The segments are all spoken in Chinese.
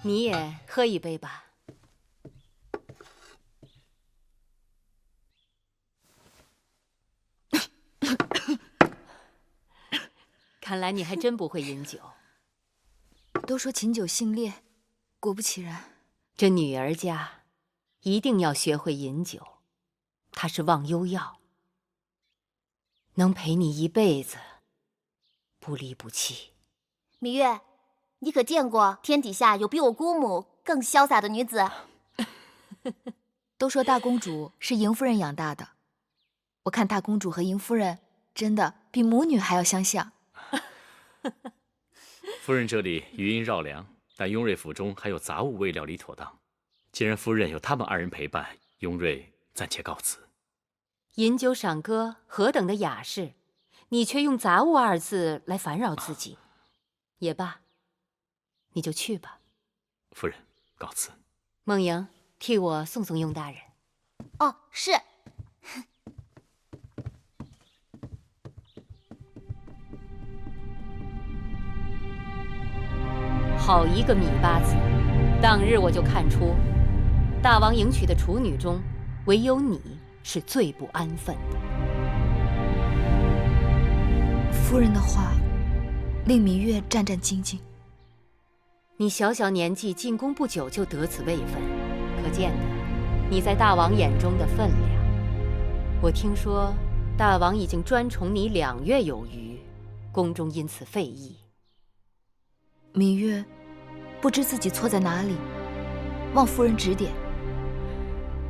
你也喝一杯吧。看来你还真不会饮酒。都说琴酒性烈，果不其然。这女儿家一定要学会饮酒，它是忘忧药，能陪你一辈子，不离不弃。芈月，你可见过天底下有比我姑母更潇洒的女子？都说大公主是嬴夫人养大的，我看大公主和嬴夫人真的比母女还要相像。夫人这里余音绕梁，但雍瑞府中还有杂物未料理妥当。既然夫人有他们二人陪伴，雍瑞暂且告辞。饮酒赏歌何等的雅事，你却用杂物二字来烦扰自己。也罢，你就去吧。夫人，告辞。梦莹，替我送送雍大人。哦，是。好一个芈八子！当日我就看出，大王迎娶的处女中，唯有你是最不安分的。夫人的话令芈月战战兢兢。你小小年纪进宫不久就得此位分，可见得你在大王眼中的分量。我听说大王已经专宠你2月有余，宫中因此废议。芈月不知自己错在哪里，望夫人指点。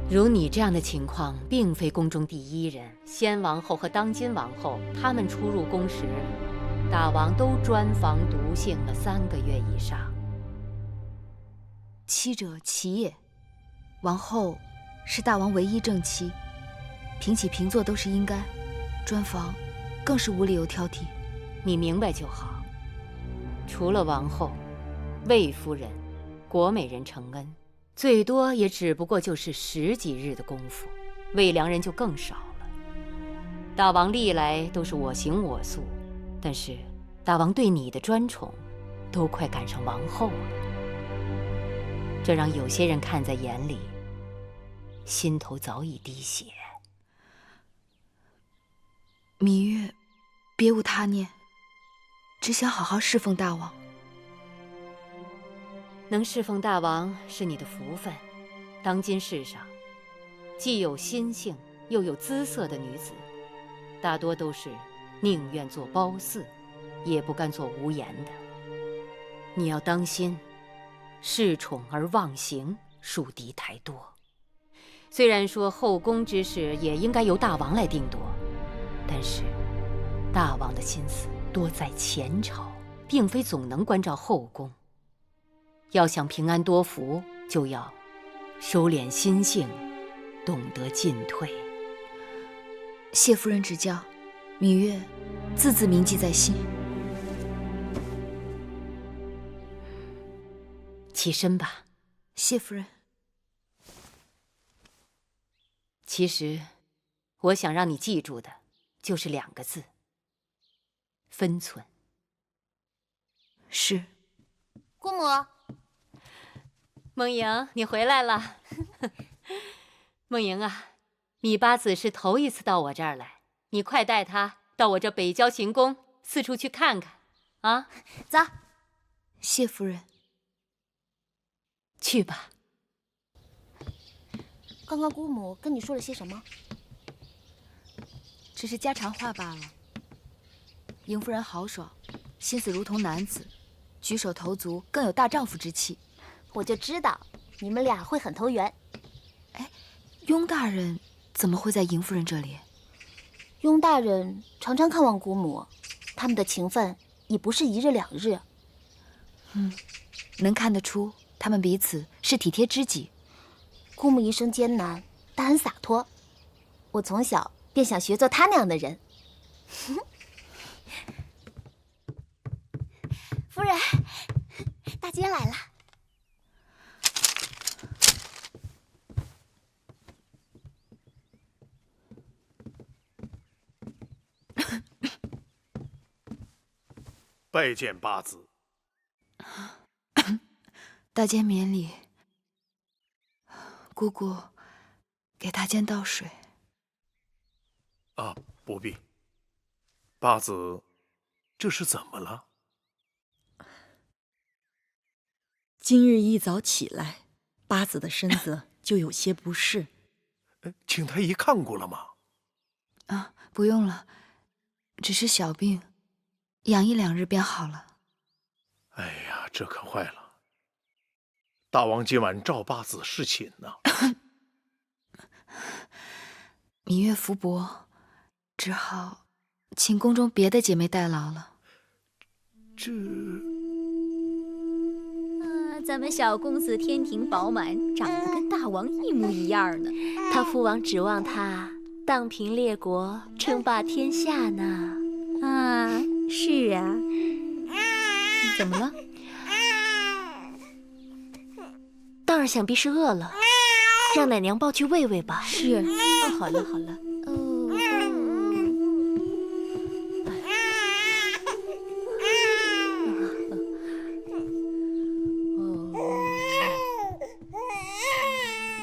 如你这样的情况，并非宫中第一人。先王后和当今王后，他们出入宫时，大王都专防毒性了3个月以上。妻者妻也，王后是大王唯一正妻，平起平坐都是应该，专防更是无理由挑剔。你明白就好。除了王后、魏夫人、果美人承恩，最多也只不过就是10几日的功夫，魏良人就更少了。大王历来都是我行我素，但是大王对你的专宠，都快赶上王后了。这让有些人看在眼里，心头早已滴血。芈月别无他念，只想好好侍奉大王。能侍奉大王是你的福分。当今世上，既有心性又有姿色的女子，大多都是宁愿做褒姒，也不甘做无言的。你要当心，恃宠而忘形，树敌太多。虽然说后宫之事也应该由大王来定夺，但是大王的心思多在前朝，并非总能关照后宫。要想平安多福，就要收敛心性，懂得进退。谢夫人指教，芈月字字铭记在心。起身吧。谢夫人。其实，我想让你记住的，就是2个字：分寸。是。姑母，梦莹，你回来了。梦莹啊，芈八子是头一次到我这儿来，你快带她到我这北郊行宫四处去看看，啊！走。谢夫人。去吧。刚刚姑母跟你说了些什么？只是家常话罢了。嬴夫人豪爽，心思如同男子，举手投足更有大丈夫之气。我就知道你们俩会很投缘。哎，雍大人怎么会在嬴夫人这里？雍大人常常看望姑母，他们的情分已不是1日2日。能看得出他们彼此是体贴知己。姑母一生艰难，但很洒脱。我从小便想学做她那样的人。夫人，大姐来了。拜见八子。大间免礼，姑姑给大间倒水。啊，不必。八子，这是怎么了？今日一早起来，八子的身子就有些不适。请太医看过了吗？啊，不用了，只是小病，养1、2日便好了。哎呀，这可坏了！大王今晚召八子侍寝呢。芈月福薄，只好请宫中别的姐妹代劳了。这……咱们小公子天庭饱满，长得跟大王一模一样呢。他父王指望他荡平列国，称霸天下呢。啊，是啊。怎么了？当儿想必是饿了，让奶娘抱去喂喂吧。是。好了好了。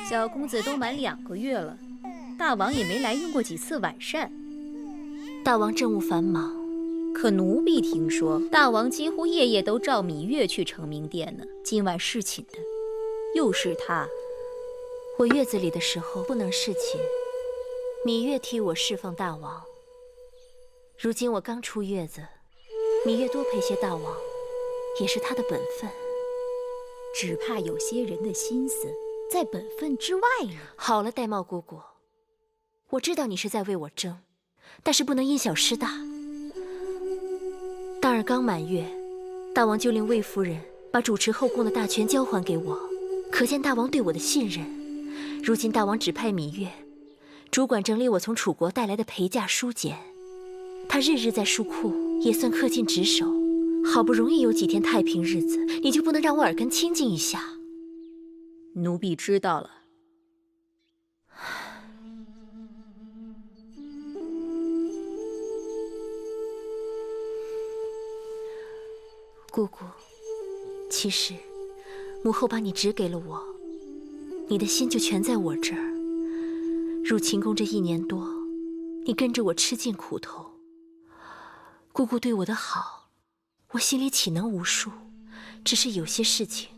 小公子都满2个月了，大王也没来用过几次晚膳。大王政务繁忙，可奴婢听说，大王几乎夜夜都召芈月去承明殿呢。今晚侍寝的又是他。我月子里的时候不能侍寝，芈月替我侍奉大王。如今我刚出月子，芈月多陪些大王，也是她的本分。只怕有些人的心思在本分之外了。好了，玳瑁姑姑，我知道你是在为我争，但是不能因小失大。当儿刚满月，大王就令魏夫人把主持后宫的大权交还给我，可见大王对我的信任。如今大王指派芈月主管整理我从楚国带来的陪嫁书简，她日日在书库，也算恪尽职守。好不容易有几天太平日子，你就不能让我耳根清净一下？奴婢知道了。姑姑，其实母后把你指给了我，你的心就全在我这儿。入秦宫这1年多，你跟着我吃尽苦头，姑姑对我的好，我心里岂能无数？只是有些事情，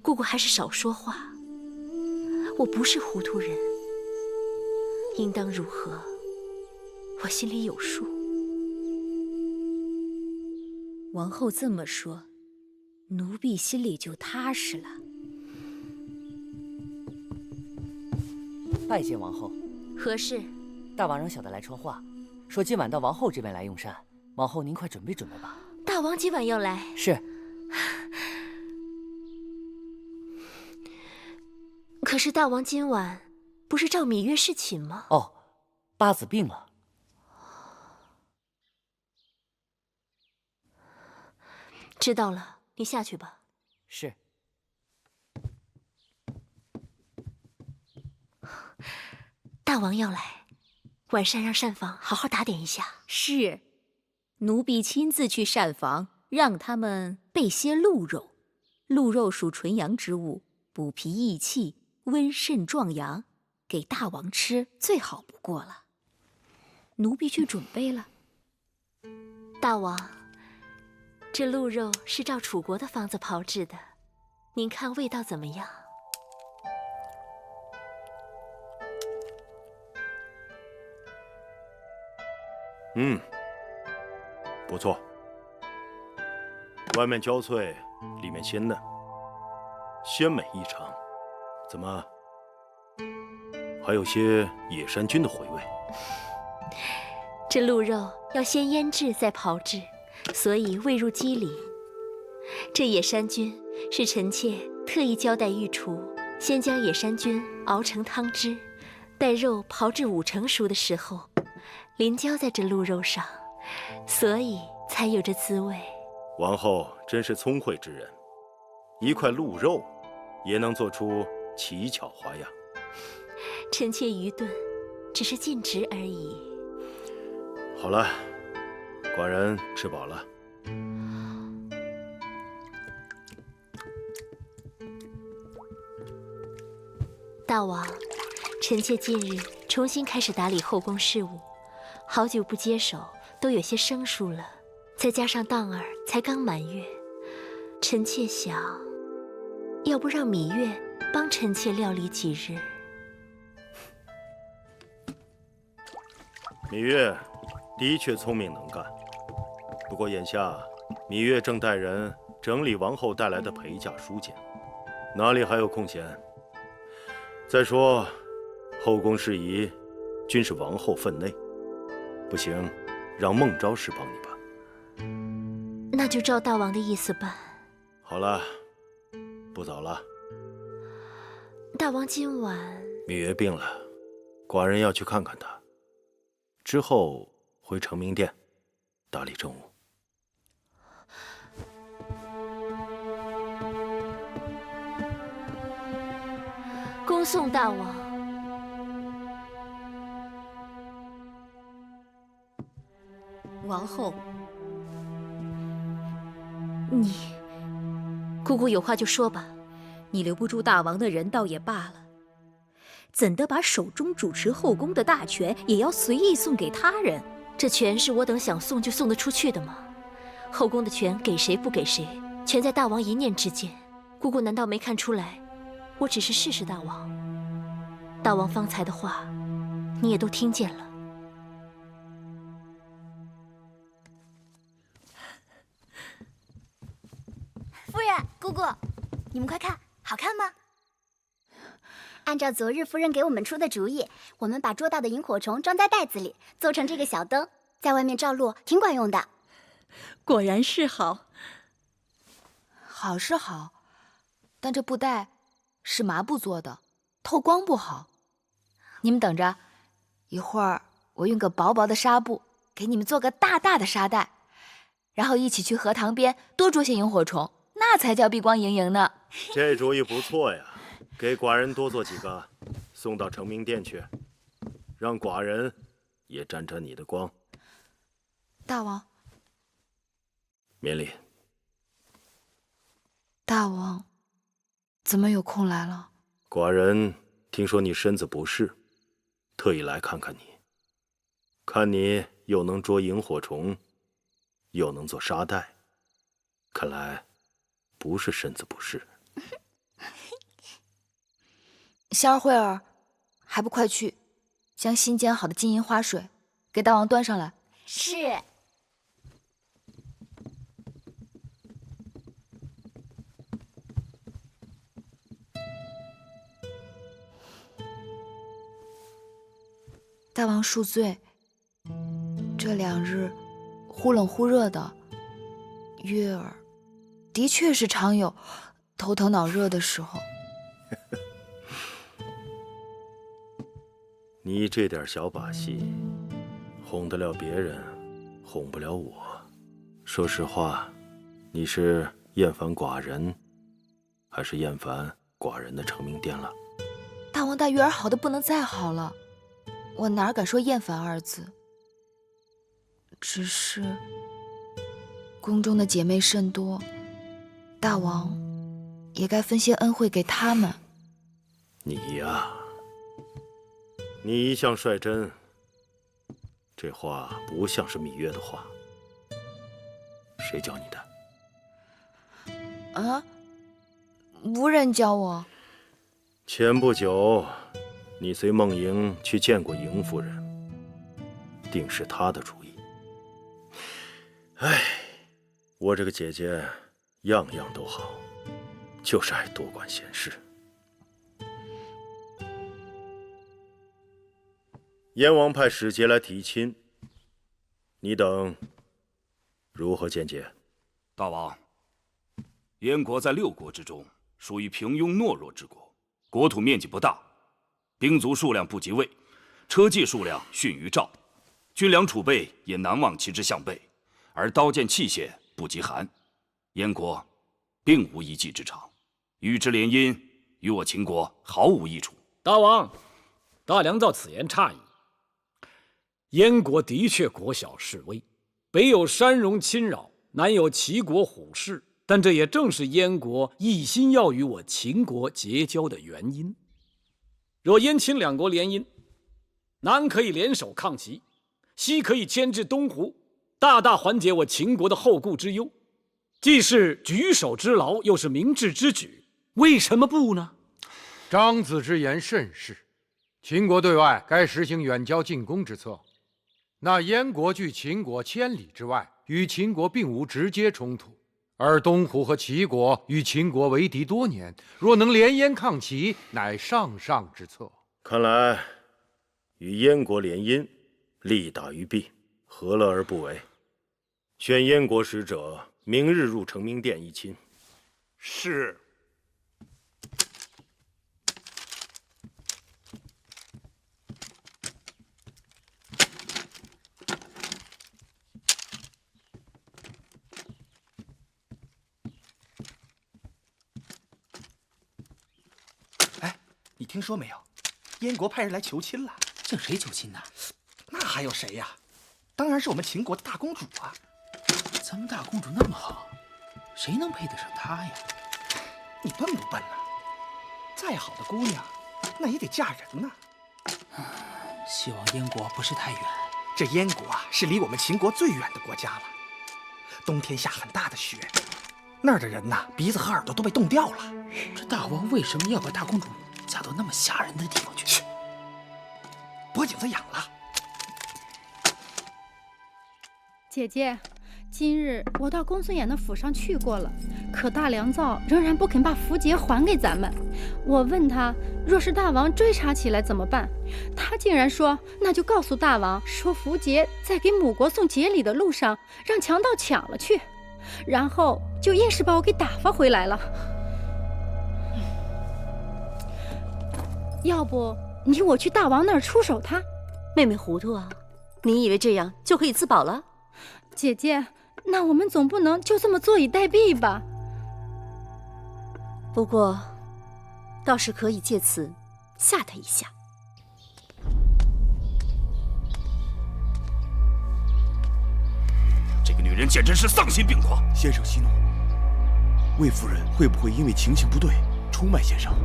姑姑还是少说话。我不是糊涂人，应当如何，我心里有数。王后这么说，奴婢心里就踏实了。拜见王后。何事？大王让小的来传话，说今晚到王后这边来用膳。王后您快准备准备吧。大王今晚要来？是。可是大王今晚不是召芈月侍寝吗？哦，八子病了。知道了，你下去吧。是。大王要来，晚膳让膳房好好打点一下。是，奴婢亲自去膳房，让他们备些鹿肉。鹿肉属纯阳之物，补脾益气，温肾壮阳，给大王吃最好不过了。奴婢去准备了。大王，这鹿肉是照楚国的方子炮制的，您看味道怎么样？不错，外面焦脆，里面鲜嫩，鲜美异常。怎么还有些野山菌的回味？这鹿肉要先腌制再炮制，所以味入肌里。这野山菌是臣妾特意交代御厨，先将野山菌熬成汤汁，待肉炮制5成熟的时候，淋浇在这鹿肉上，所以才有这滋味。王后真是聪慧之人，一块鹿肉也能做出奇巧花样。臣妾愚钝，只是尽职而已。好了，寡人吃饱了。大王，臣妾近日重新开始打理后宫事务，好久不接手，都有些生疏了。再加上当儿才刚满月，臣妾想，要不让芈月帮臣妾料理几日？芈月的确聪明能干，不过眼下芈月正带人整理王后带来的陪嫁书简，哪里还有空闲？再说，后宫事宜均是王后分内，不行，让孟昭氏帮你吧。那就照大王的意思办。好了，不早了。大王今晚……芈月病了，寡人要去看看她，之后回承明殿打理政务。恭送大王。王后，姑姑有话就说吧。你留不住大王的人倒也罢了，怎的把手中主持后宫的大权也要随意送给他人？这权是我等想送就送得出去的吗？后宫的权给谁不给谁，全在大王一念之间。姑姑难道没看出来？我只是试试大王。大王方才的话，你也都听见了。夫人、姑姑，你们快看，好看吗？按照昨日夫人给我们出的主意，我们把捉到的萤火虫装在袋子里，做成这个小灯，在外面照路，挺管用的。果然是好。好是好，但这布袋是麻布做的，透光不好。你们等着，一会儿我用个薄薄的纱布给你们做个大大的纱袋，然后一起去荷塘边多捉些萤火虫，那才叫碧光莹莹呢。这主意不错呀，给寡人多做几个，送到承明殿去，让寡人也沾沾你的光。大王，免礼。大王，怎么有空来了？寡人听说你身子不适，特意来看看你。看你又能捉萤火虫，又能做纱袋，看来不是身子不适。仙儿慧儿，还不快去将新煎好的金银花水给大王端上来。是。大王恕罪，这2日忽冷忽热的，月儿的确是常有头疼脑热的时候。你这点小把戏，哄得了别人，哄不了我。说实话，你是厌烦寡人，还是厌烦寡人的承明殿了？大王待月儿好的不能再好了，我哪敢说厌烦2字？只是宫中的姐妹甚多，大王也该分些恩惠给她们。你呀，你一向率真，这话不像是芈月的话。谁教你的？啊？无人教我。前不久，你随孟莹去见过莹夫人，定是她的主意。哎，我这个姐姐样样都好，就是爱多管闲事。燕王派使节来提亲，你等如何见解？大王，燕国在6国之中属于平庸懦弱之国，国土面积不大，兵卒数量不及魏，车骑数量逊于赵，军粮储备也难望其之项背，而刀剑器械不及韩。燕国并无一技之长，与之联姻，与我秦国毫无益处。大王，大良造此言差矣。燕国的确国小势微，北有山戎侵扰，南有齐国虎视，但这也正是燕国一心要与我秦国结交的原因。若燕秦两国联姻，南可以联手抗齐，西可以牵制东湖，大大缓解我秦国的后顾之忧，既是举手之劳，又是明智之举，为什么不呢？张子之言甚是，秦国对外该实行远交近攻之策。那燕国距秦国千里之外，与秦国并无直接冲突，而东湖和齐国与秦国为敌多年，若能联燕抗齐，乃上上之策。看来与燕国联姻，利大于弊，何乐而不为？选燕国使者，明日入成明殿议亲。是。你听说没有？燕国派人来求亲了。向谁求亲呢？那还有谁呀？当然是我们秦国的大公主啊！咱们大公主那么好，谁能配得上她呀？你笨不笨呢？再好的姑娘，那也得嫁人呐。希望燕国不是太远。这燕国啊，是离我们秦国最远的国家了。冬天下很大的雪，那儿的人呐，鼻子和耳朵都被冻掉了。这大王为什么要把大公主嫁到那么吓人的地方去？脖颈子痒了。姐姐，今日我到公孙衍的府上去过了，可大良造仍然不肯把符节还给咱们。我问他，若是大王追查起来怎么办？他竟然说，那就告诉大王，说符节在给母国送节礼的路上让强盗抢了去，然后就硬是把我给打发回来了。要不你我去大王那儿出手他？妹妹糊涂啊，你以为这样就可以自保了？姐姐，那我们总不能就这么坐以待毙吧？不过，倒是可以借此吓他一下。这个女人简直是丧心病狂！先生息怒，魏夫人会不会因为情形不对出卖先生？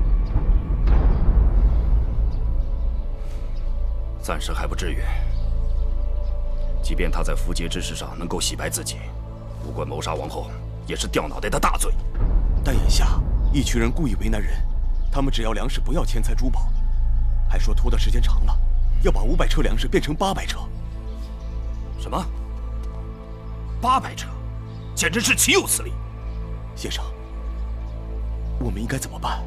暂时还不至于。即便他在符节之事上能够洗白自己，不过谋杀王后也是掉脑袋的大罪。但眼下一群人故意为难人，他们只要粮食，不要钱财珠宝，还说拖的时间长了，要把500车粮食变成800车。什么？800车？简直是岂有此理！先生，我们应该怎么办？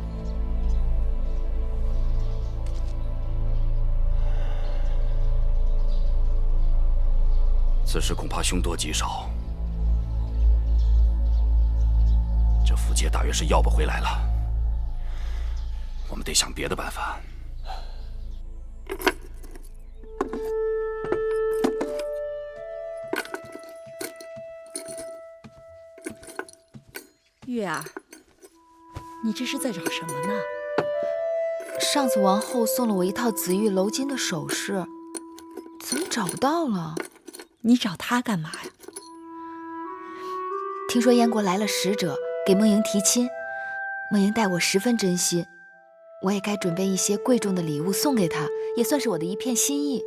此事恐怕凶多吉少，这符节大约是要不回来了，我们得想别的办法。月儿，你这是在找什么呢？上次王后送了我一套紫玉鎏金的首饰，怎么找不到了？你找他干嘛呀？听说燕国来了使者给梦莹提亲，梦莹待我十分珍惜，我也该准备一些贵重的礼物送给她，也算是我的一片心意。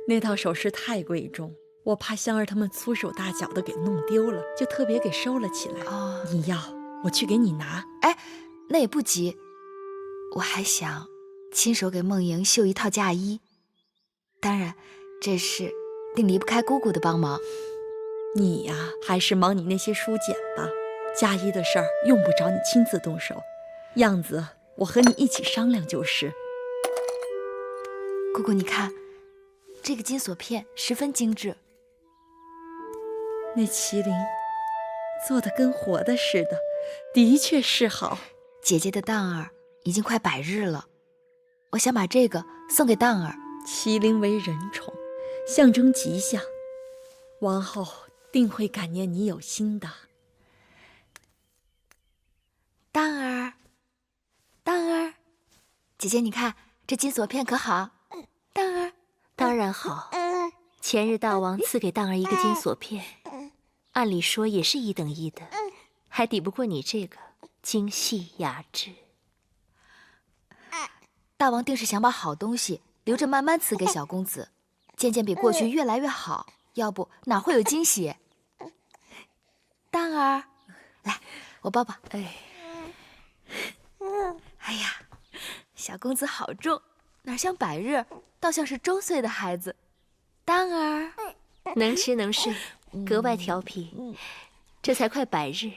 那套首饰太贵重，我怕香儿他们粗手大脚的给弄丢了，就特别给收了起来。你要，我去给你拿。哎，那也不急，我还想亲手给梦莹绣一套嫁衣，当然这事定离不开姑姑的帮忙。你呀，还是忙你那些书简吧。嫁衣的事儿用不着你亲自动手，样子我和你一起商量就是。姑姑，你看，这个金锁片十分精致。那麒麟做的跟活的似的，的确是好。姐姐的当儿已经快100日了，我想把这个送给当儿。麒麟为人宠，象征吉祥，王后定会感念你有心的。当儿，当儿，姐姐你看这金锁片可好？当儿，当然好。前日大王赐给当儿一个金锁片，按理说也是1等1的，还抵不过你这个精细雅致。大王定是想把好东西留着慢慢赐给小公子，渐渐比过去越来越好。要不哪会有惊喜？蛋儿，来，我抱抱。哎呀，小公子好重，哪像百日，倒像是周岁的孩子。蛋儿，能吃能睡，格外调皮。这才快百日，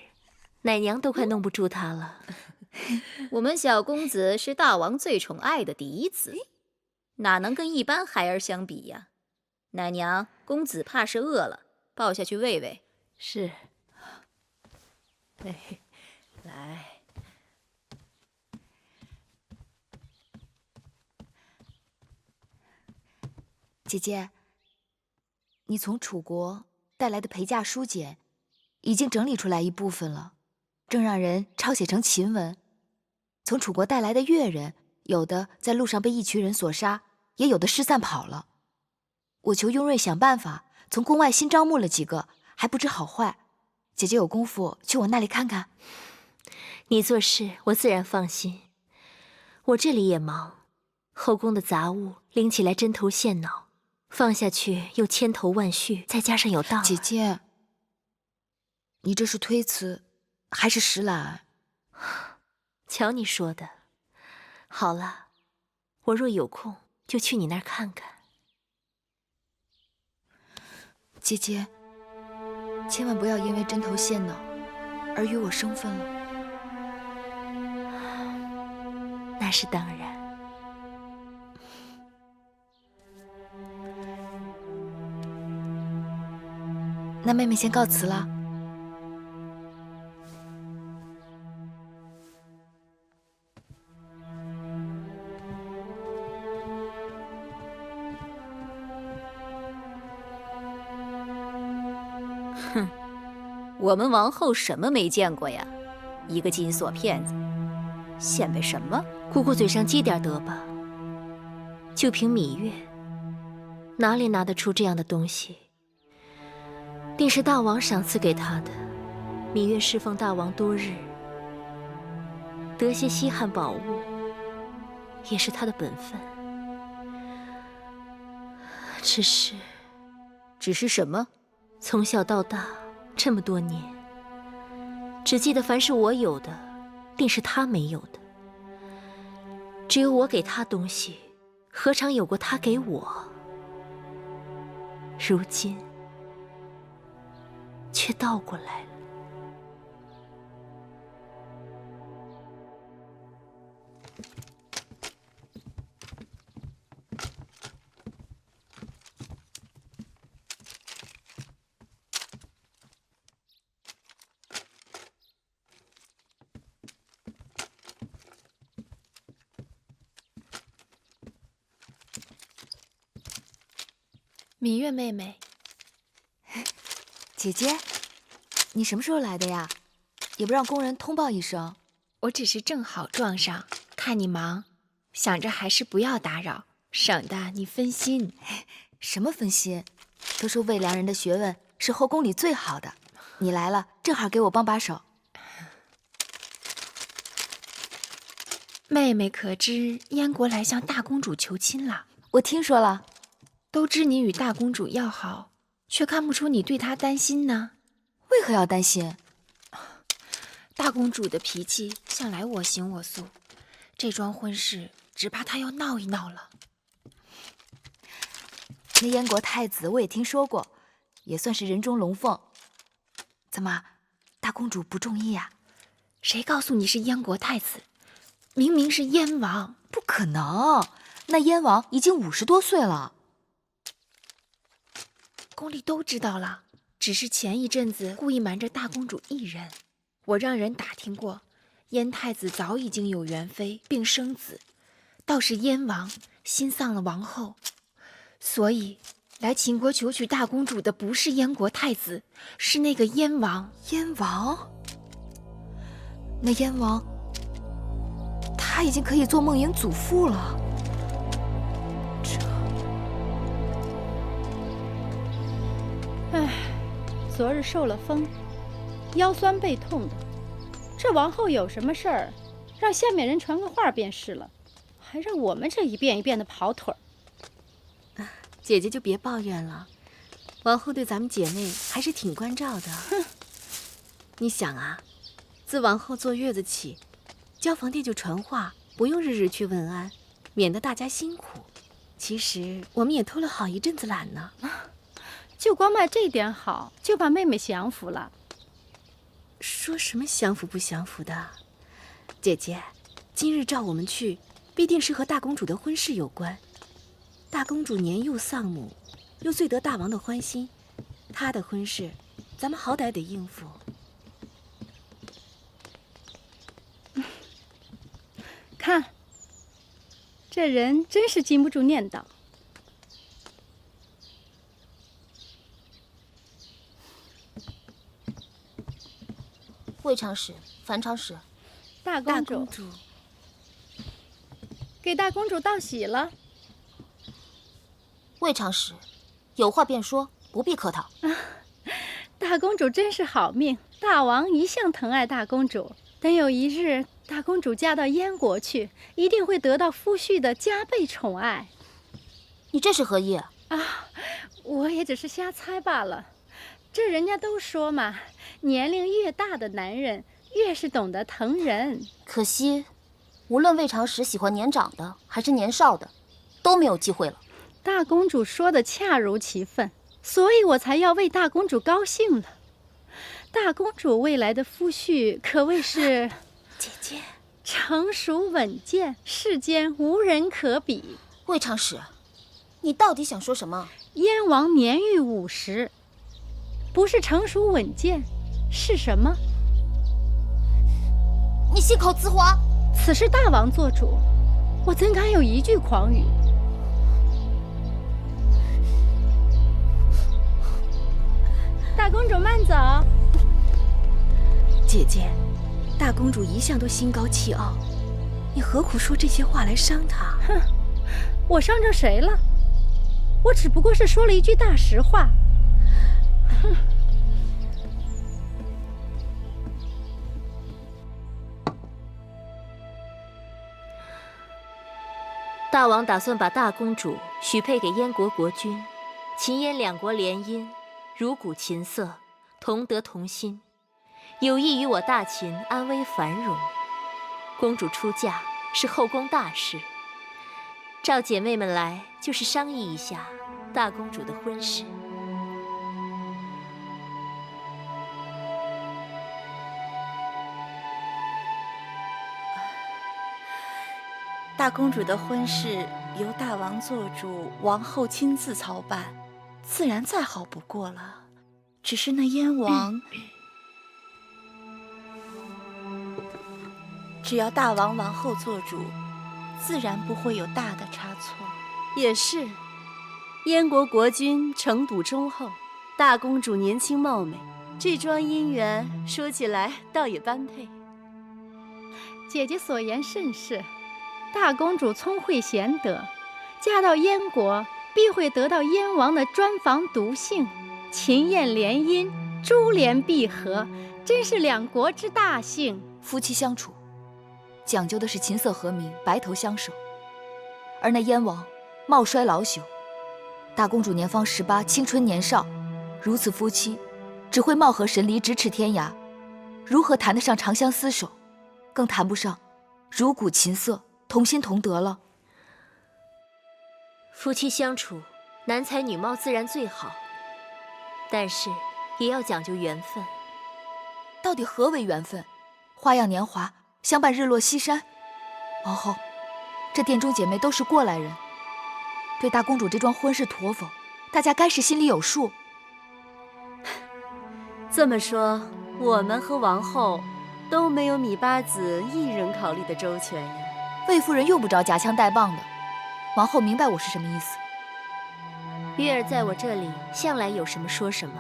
奶娘都快弄不住他了。我们小公子是大王最宠爱的嫡子，哪能跟一般孩儿相比呀？奶娘，公子怕是饿了，抱下去喂喂。是。来。姐姐，你从楚国带来的陪嫁书简，已经整理出来一部分了，正让人抄写成秦文。从楚国带来的越人，有的在路上被一群人所杀，也有的失散跑了。我求雍瑞想办法，从宫外新招募了几个，还不知好坏。姐姐有功夫去我那里看看。你做事我自然放心，我这里也忙，后宫的杂物拎起来针头线脑，放下去又千头万绪，再加上有道。姐姐，你这是推辞还是实懒？瞧你说的。好了，我若有空就去你那儿看看。姐姐，千万不要因为针头线脑而与我生分了。那是当然。那妹妹先告辞了。哼，我们王后什么没见过呀？一个金锁骗子，显摆什么？姑姑嘴上积点德吧。就凭芈月，哪里拿得出这样的东西？定是大王赏赐给他的。芈月侍奉大王多日，得些稀罕宝物，也是他的本分。只是什么？从小到大这么多年，只记得凡是我有的，定是他没有的。只有我给他东西，何尝有过他给我？如今却倒过来了。芈月妹妹，姐姐，你什么时候来的呀？也不让工人通报一声。我只是正好撞上，看你忙，想着还是不要打扰，省得你分心。什么分心？都说魏良人的学问是后宫里最好的，你来了正好给我帮把手。妹妹可知燕国来向大公主求亲了？我听说了。都知你与大公主要好，却看不出你对她担心呢。为何要担心？大公主的脾气向来我行我素，这桩婚事只怕她要闹一闹了。那燕国太子我也听说过，也算是人中龙凤。怎么，大公主不中意呀？谁告诉你是燕国太子？明明是燕王。不可能，那燕王已经50多岁了。宫里都知道了，只是前一阵子故意瞒着大公主一人。我让人打听过，燕太子早已经有元妃并生子，倒是燕王新丧了王后，所以来秦国求娶大公主的不是燕国太子，是那个燕王。燕王？那燕王，他已经可以做梦莹祖父了。唉，昨日受了风，腰酸背痛的。这王后有什么事儿，让下面人传个话便是了。还让我们这一遍一遍的跑腿儿。姐姐就别抱怨了，王后对咱们姐妹还是挺关照的。你想啊，自王后坐月子起，交房店就传话，不用日日去问安，免得大家辛苦。其实我们也偷了好一阵子懒呢。就光卖这点好，就把妹妹降服了。说什么降服不降服的？姐姐，今日召我们去，必定是和大公主的婚事有关。大公主年幼丧母，又最得大王的欢心，她的婚事，咱们好歹得应付。看，这人真是禁不住念叨。魏长史、樊长史，大公主，给大公主道喜了。魏长史，有话便说，不必客套。大公主真是好命，大王一向疼爱大公主，等有一日大公主嫁到燕国去，一定会得到夫婿的加倍宠爱。你这是何意啊？我也只是瞎猜罢了。这人家都说嘛，年龄越大的男人越是懂得疼人。可惜，无论魏长史喜欢年长的还是年少的，都没有机会了。大公主说的恰如其分，所以我才要为大公主高兴了。大公主未来的夫婿可谓是姐姐成熟稳健，世间无人可比。魏长史，你到底想说什么？燕王年逾50，不是成熟稳健，是什么？你信口雌黄！此事大王做主，我怎敢有一句狂语？大公主慢走。姐姐，大公主一向都心高气傲，你何苦说这些话来伤她？哼，我伤着谁了？我只不过是说了一句大实话。哼。大王打算把大公主许配给燕国国君，秦燕两国联姻，如古琴瑟，同德同心，有益于我大秦安危繁荣。公主出嫁是后宫大事，召姐妹们来就是商议一下大公主的婚事。大公主的婚事由大王做主，王后亲自操办，自然再好不过了。只是那燕王，只要大王王后做主，自然不会有大的差错。也是，燕国国君城堵忠厚，大公主年轻貌美，这桩姻缘说起来倒也般配。姐姐所言甚是。大公主聪慧贤德，嫁到燕国必会得到燕王的专房独幸，秦燕联姻，珠联璧合，真是两国之大幸。夫妻相处，讲究的是琴瑟和鸣，白头相守。而那燕王貌衰老朽，大公主年方18，青春年少，如此夫妻，只会貌合神离，咫尺天涯，如何谈得上长相厮守？更谈不上如古琴瑟，同心同德了。夫妻相处，男才女貌自然最好，但是也要讲究缘分。到底何为缘分？花样年华，相伴日落西山。王后，这殿中姐妹都是过来人，对大公主这桩婚事妥否，大家该是心里有数。这么说，我们和王后都没有米八子一人考虑的周全呀。魏夫人用不着夹枪带棒的，王后明白我是什么意思。月儿在我这里向来有什么说什么，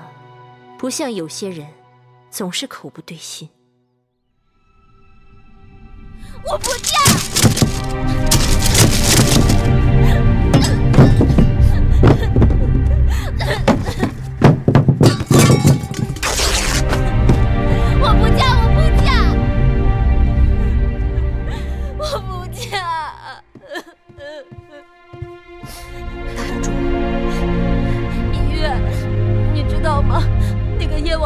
不像有些人总是口不对心。我不嫁！我不嫁！我不嫁！我不嫁！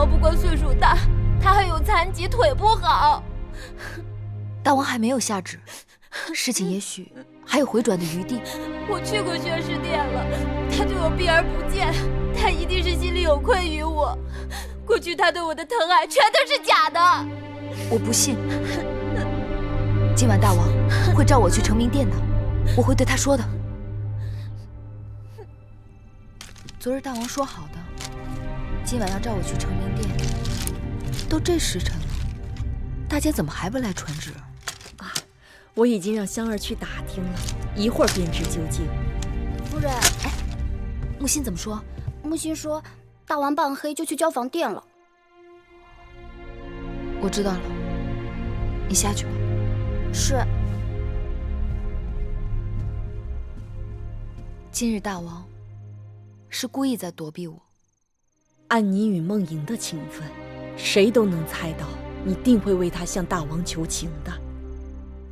王不光岁数大，他还有残疾，腿不好。大王还没有下旨，事情也许还有回转的余地。我去过宣誓殿了，他对我避而不见，他一定是心里有愧于我。过去他对我的疼爱全都是假的。我不信。今晚大王会召我去成明殿的，我会对他说的。昨日大王说好的，今晚要召我去成明殿。都这时辰了，大家怎么还不来传旨？我已经让香儿去打听了，一会儿便知究竟。夫人，哎，木心怎么说？木心说，大王半黑就去交房殿了。我知道了，你下去吧。是。今日大王是故意在躲避我。按你与梦莹的情分，谁都能猜到你定会为他向大王求情的。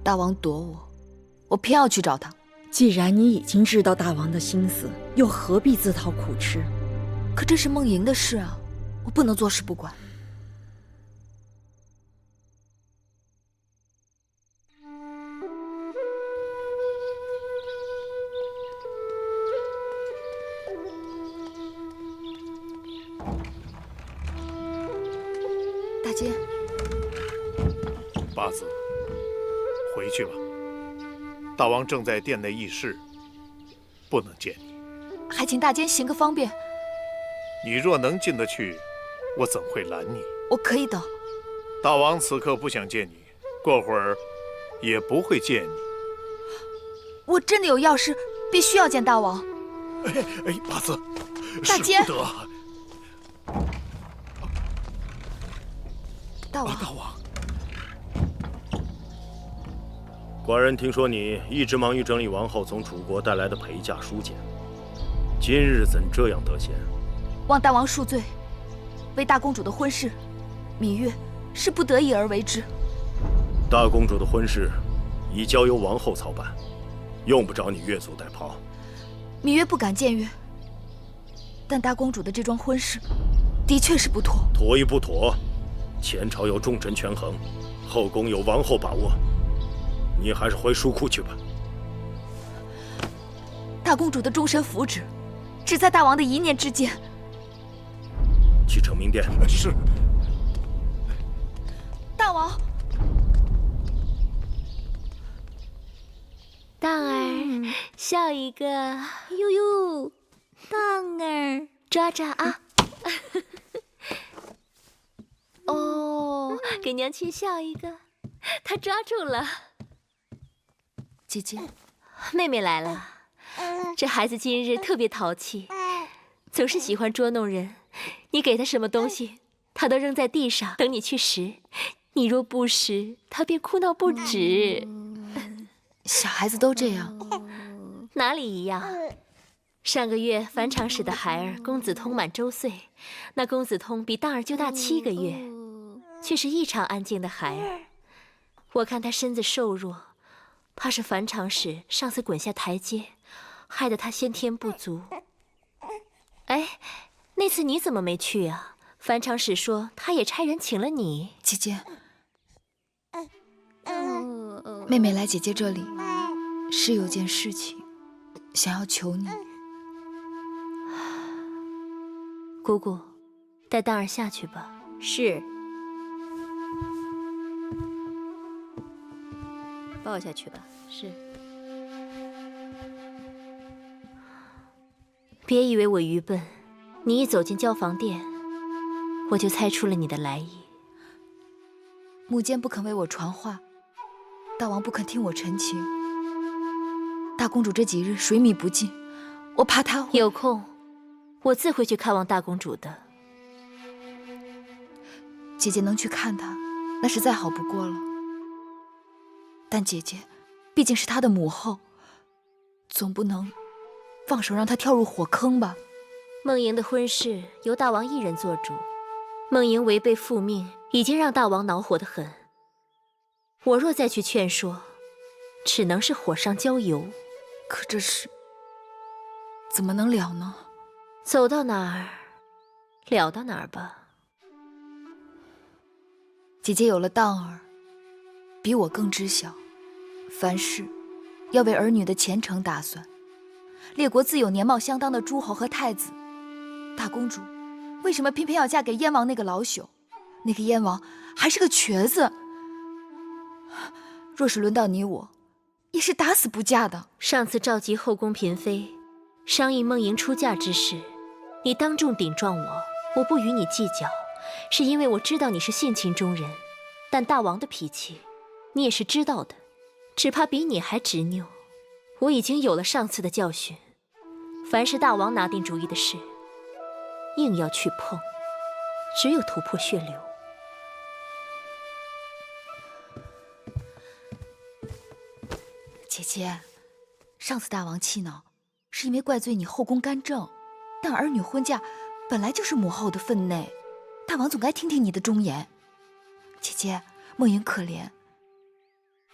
大王躲我，我偏要去找他。既然你已经知道大王的心思，又何必自讨苦吃？可这是梦莹的事啊，我不能坐视不管。大姐，八字，回去吧。大王正在殿内议事，不能见你。还请大监行个方便。你若能进得去，我怎会拦你？我可以等。大王此刻不想见你，过会儿也不会见你。我真的有要事，必须要见大王。哎，八字，大监，使不得。大王，大王。寡人听说你一直忙于整理王后从楚国带来的陪嫁书简，今日怎这样得闲？望大王恕罪，为大公主的婚事，芈月是不得已而为之。大公主的婚事已交由王后操办，用不着你越俎代庖。芈月不敢僭越，但大公主的这桩婚事的确是不妥。妥与不妥，前朝有重臣权衡，后宫有王后把握。你还是回书库去吧。大公主的终身福祉，只在大王的一念之间。去成明殿。是。大王。荡儿，笑一个。呦呦，荡儿，抓抓啊！哦，给娘亲笑一个。他抓住了。姐姐，妹妹来了。这孩子今日特别淘气，总是喜欢捉弄人。你给他什么东西，他都扔在地上，等你去拾。你若不拾，他便哭闹不止。小孩子都这样。哪里一样？上个月樊长史的孩儿公子通满周岁，那公子通比荡儿就大7个月，却是异常安静的孩儿。我看他身子瘦弱，怕是樊长史上次滚下台阶，害得他先天不足。哎，那次你怎么没去啊？樊长史说他也差人请了你。姐姐，妹妹来姐姐这里是有件事情想要求你。姑姑，带荡儿下去吧。是。抱下去吧。是。别以为我愚笨，你一走进交房殿，我就猜出了你的来意。母监不肯为我传话，大王不肯听我陈情。大公主这几日水米不进，我怕她会……有空，我自会去看望大公主的。姐姐能去看她，那是再好不过了。但姐姐毕竟是她的母后，总不能放手让她跳入火坑吧？梦莹的婚事由大王一人做主，梦莹违背父命，已经让大王恼火得很。我若再去劝说，只能是火上浇油。可这事怎么能了呢？走到哪儿，了到哪儿吧。姐姐有了当儿，比我更知晓，凡事要为儿女的前程打算。列国自有年貌相当的诸侯和太子，大公主为什么偏偏要嫁给燕王那个老朽？那个燕王还是个瘸子。若是轮到你我，也是打死不嫁的。上次召集后宫嫔妃，商议梦莹出嫁之事，你当众顶撞我不与你计较，是因为我知道你是性情中人，但大王的脾气，你也是知道的，只怕比你还执拗。我已经有了上次的教训，凡是大王拿定主意的事，硬要去碰，只有突破血流。姐姐，上次大王气恼，是因为怪罪你后宫干政，但儿女婚嫁本来就是母后的分内，大王总该听听你的忠言。姐姐，梦莹可怜，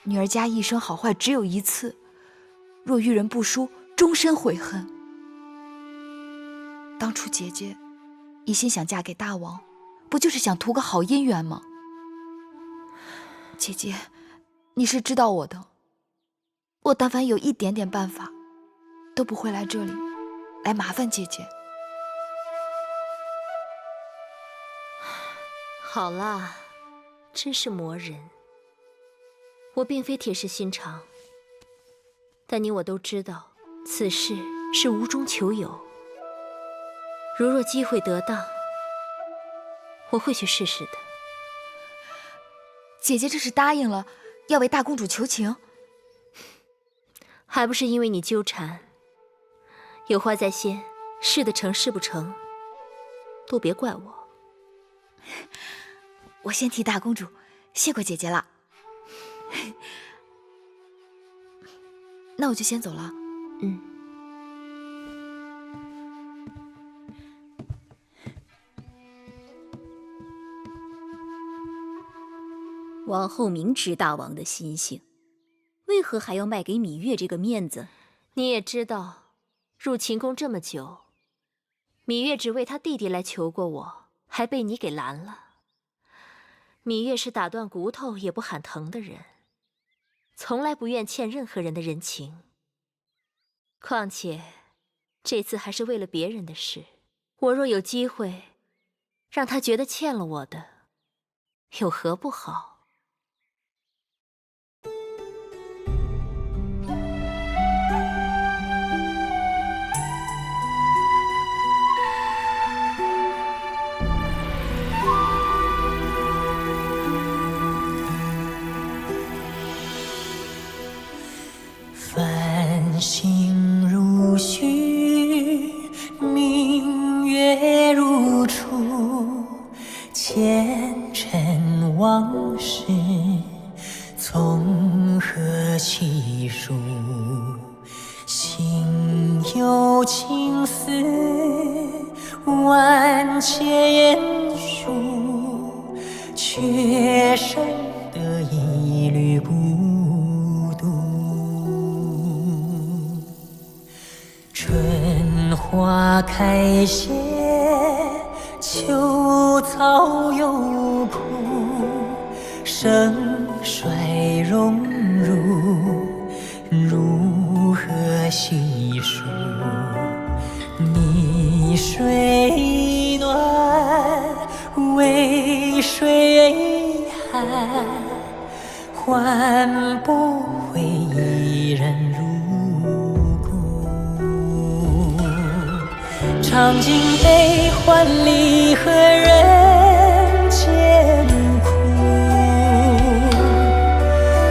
女儿家一生好坏只有一次，若遇人不淑，终身悔恨。当初姐姐一心想嫁给大王，不就是想图个好姻缘吗？姐姐，你是知道我的，我但凡有一点点办法，都不会来这里来麻烦姐姐。好啦，真是磨人。我并非铁石心肠，但你我都知道，此事是无中求有。如若机会得当，我会去试试的。姐姐这是答应了要为大公主求情，还不是因为你纠缠。有话在先，事得成事不成，都别怪我。我先替大公主谢过姐姐了。那我就先走了。王后明知大王的心性，为何还要卖给芈月这个面子？你也知道，入秦宫这么久，芈月只为她弟弟来求过我，还被你给拦了。芈月是打断骨头也不喊疼的人，从来不愿欠任何人的人情。况且这次还是为了别人的事，我若有机会让她觉得欠了我的，有何不好？繁星如许，明月如初，前尘往事从何起数？心有情丝万千束，却生得一缕孤独。春花开谢，秋草又枯，盛衰荣辱，如何细数？泥水暖，渭水寒，换不回一人入骨。尝尽悲欢离合人间苦，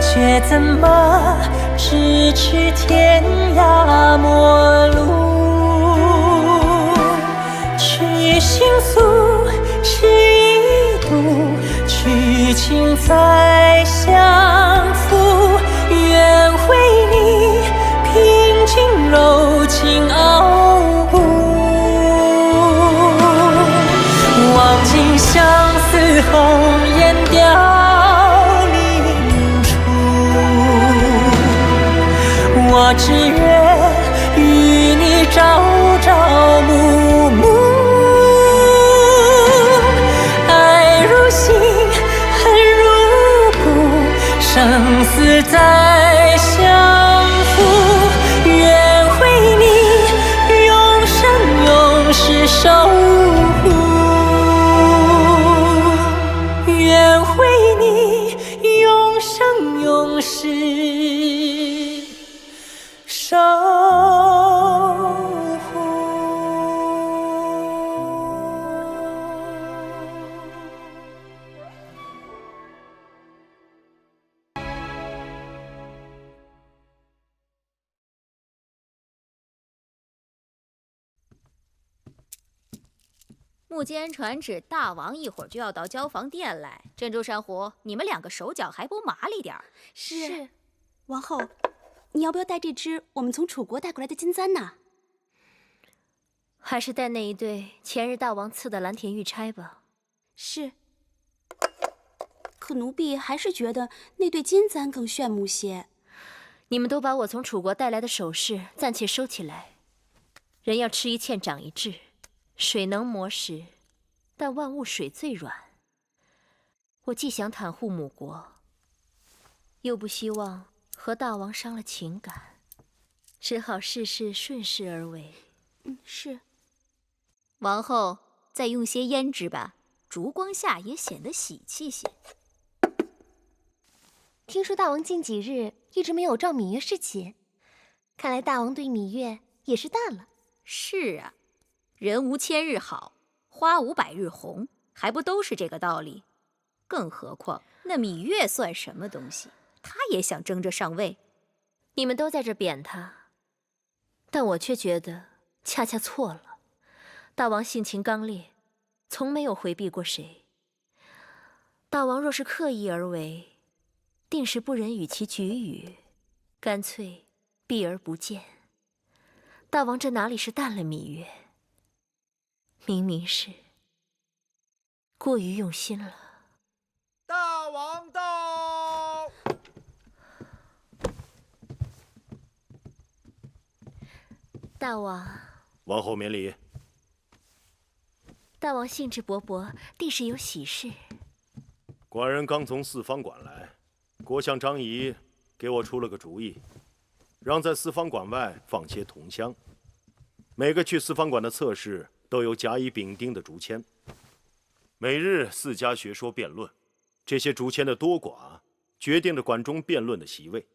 却怎么咫尺天涯陌路？去倾诉，是一度，去情再相负。愿为你平静柔情傲骨，望尽相思红颜凋零处。我只愿与你朝朝暮暮，爱如星，恨生死再相负，愿为你永生永世守护，愿为你永生永世守护。木间传旨，大王一会儿就要到交房殿来。珍珠珊瑚，你们两个手脚还不麻利点儿？是，王后，你要不要带这只我们从楚国带过来的金簪呢？还是带那一对前日大王赐的蓝田玉钗吧。是。可奴婢还是觉得那对金簪更炫目些。你们都把我从楚国带来的首饰暂且收起来。人要吃一堑长一智。水能磨石，但万物水最软。我既想袒护母国，又不希望和大王伤了情感，只好事事顺势而为。是。王后再用些胭脂吧，烛光下也显得喜气些。听说大王近几日一直没有照芈月侍寝，看来大王对芈月也是淡了。是啊。人无千日好，花无百日红，还不都是这个道理？更何况那芈月算什么东西？她也想争着上位。你们都在这贬她，但我却觉得恰恰错了。大王性情刚烈，从没有回避过谁。大王若是刻意而为，定是不忍与其举语，干脆避而不见。大王这哪里是淡了芈月？明明是过于用心了。大王到！大王，王后免礼。大王兴致勃勃，定是有喜事。寡人刚从四方馆来，国相张仪给我出了个主意，让在四方馆外放些铜箱，每个去四方馆的侧室都有甲乙丙丁的竹签，每日4家学说辩论，这些竹签的多寡决定着馆中辩论的席位。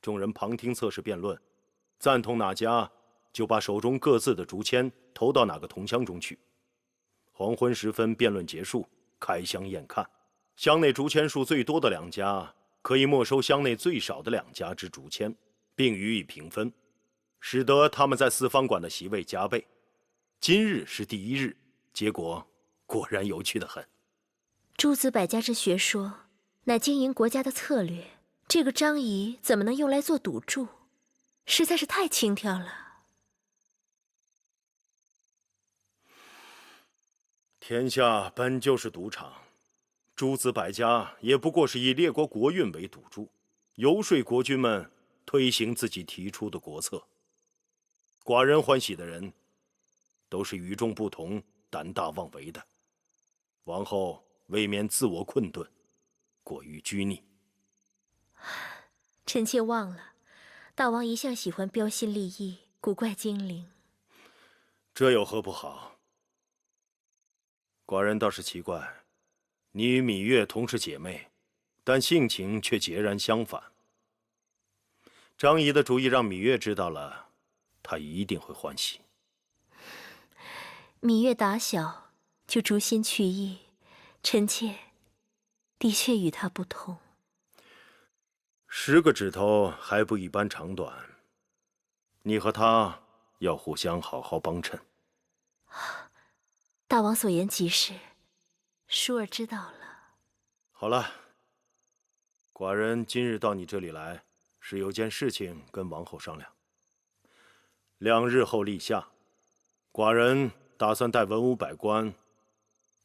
众人旁听侧室辩论，赞同哪家，就把手中各自的竹签投到哪个铜箱中去。黄昏时分，辩论结束，开箱验看，箱内竹签数最多的2家可以没收箱内最少的2家之竹签，并予以平分，使得他们在四方馆的席位加倍。今日是第1日，结果果然有趣得很。诸子百家之学说，乃经营国家的策略。这个张仪怎么能用来做赌注？实在是太轻佻了。天下本就是赌场，诸子百家也不过是以列国国运为赌注，游说国君们推行自己提出的国策。寡人欢喜的人，都是与众不同、胆大妄为的。王后未免自我困顿，过于拘泥。臣妾忘了，大王一向喜欢标新立异、古怪精灵。这有何不好？寡人倒是奇怪，你与芈月同是姐妹，但性情却截然相反。张仪的主意让芈月知道了，她一定会欢喜。芈月打小就逐心去意，臣妾的确与她不同。10个指头还不一般长短，你和她要互相好好帮衬。大王所言极是，淑儿知道了。好了，寡人今日到你这里来，是有件事情跟王后商量。2日后立夏，寡人打算带文武百官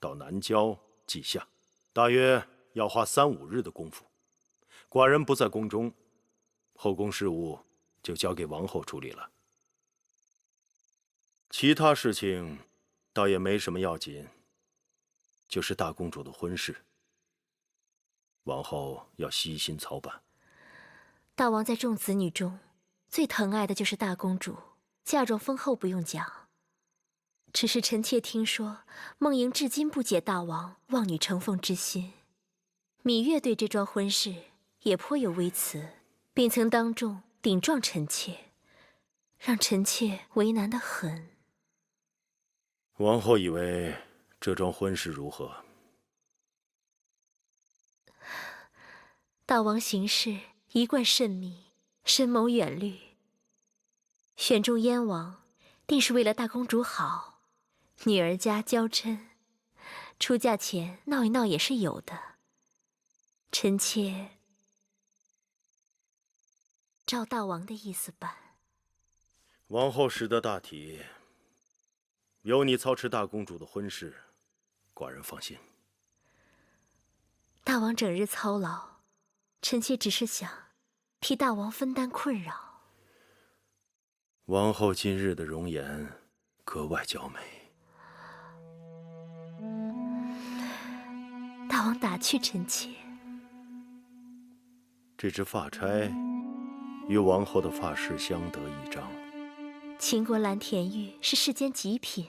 到南郊祭夏，大约要花3、5日的功夫。寡人不在宫中，后宫事务就交给王后处理了。其他事情倒也没什么要紧，就是大公主的婚事。王后要悉心操办。大王在众子女中，最疼爱的就是大公主，嫁妆丰厚不用讲。只是臣妾听说，梦莹至今不解大王望女成凤之心。芈月对这桩婚事也颇有微词，并曾当众顶撞臣妾，让臣妾为难得很。王后以为这桩婚事如何？大王行事一贯慎密，深谋远虑。选中燕王，定是为了大公主好，女儿家娇嗔，出嫁前闹一闹也是有的。臣妾照大王的意思办。王后识得大体，由你操持大公主的婚事，寡人放心。大王整日操劳，臣妾只是想替大王分担困扰。王后今日的容颜格外娇美。大王打趣臣妾。这只发钗与王后的发饰相得益彰。秦国蓝田玉是世间极品，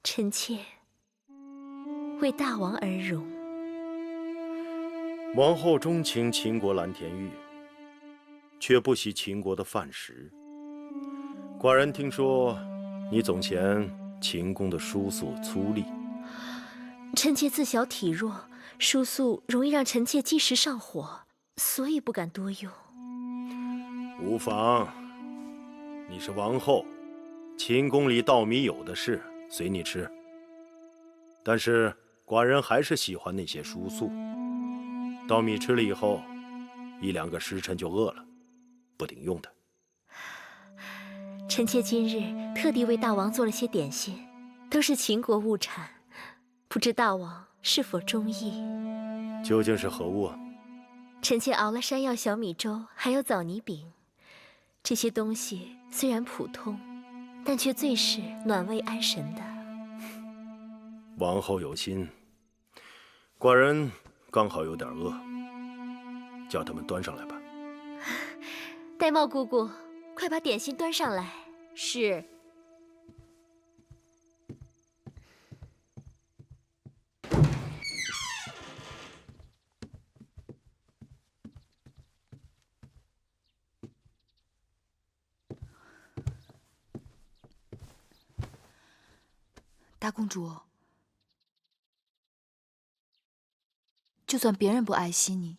臣妾为大王而容。王后钟情秦国蓝田玉，却不喜秦国的范石。寡人听说，你总嫌秦宫的疏素粗粝。臣妾自小体弱，疏素容易让臣妾积食上火，所以不敢多用。无妨，你是王后，秦宫里稻米有的是，随你吃。但是寡人还是喜欢那些疏素。稻米吃了以后，1-2个时辰就饿了，不顶用的。臣妾今日特地为大王做了些点心，都是秦国物产，不知大王是否中意？究竟是何物啊？臣妾熬了山药小米粥，还有枣泥饼。这些东西虽然普通，但却最是暖胃安神的。王后有心，寡人刚好有点饿，叫他们端上来吧。玳瑁姑姑，快把点心端上来。是。大公主，就算别人不爱惜你，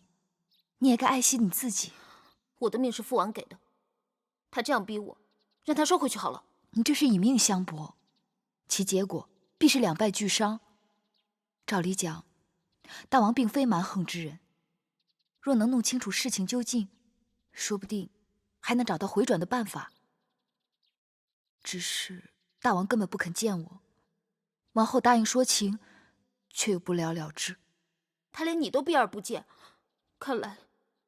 你也该爱惜你自己。我的命是父王给的，他这样逼我，让他收回去好了。你这是以命相搏，其结果必是两败俱伤。照理讲，大王并非蛮横之人，若能弄清楚事情究竟，说不定还能找到回转的办法。只是大王根本不肯见我。王后答应说情，却又不了了之。他连你都避而不见，看来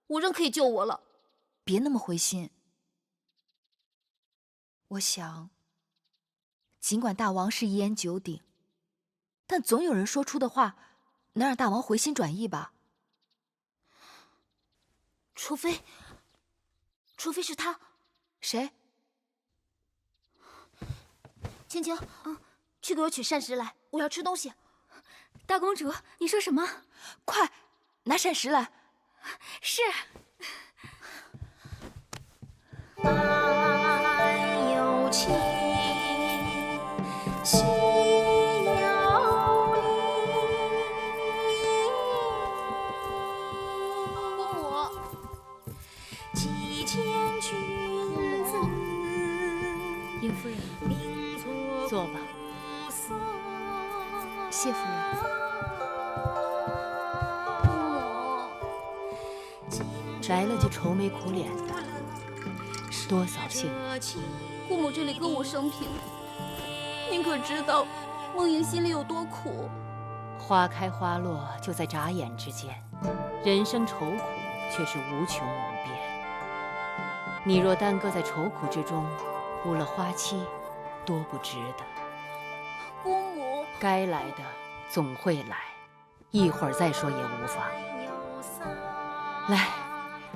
我仍可以救我了。别那么灰心。我想，尽管大王是一言九鼎，但总有人说出的话能让大王回心转意吧？除非是他。谁？芊芊，去给我取膳食来，我要吃东西。大公主，你说什么？快拿膳食来。是。爱有情，心有灵。姑母，几千君子，殷夫人，坐吧。谢夫人。来了就愁眉苦脸的，多扫兴。姑母这里跟我生平，您可知道梦莹心里有多苦？花开花落就在眨眼之间，人生愁苦却是无穷无边。你若耽搁在愁苦之中，误了花期，多不值得。姑母，该来的总会来，一会儿再说也无妨。来，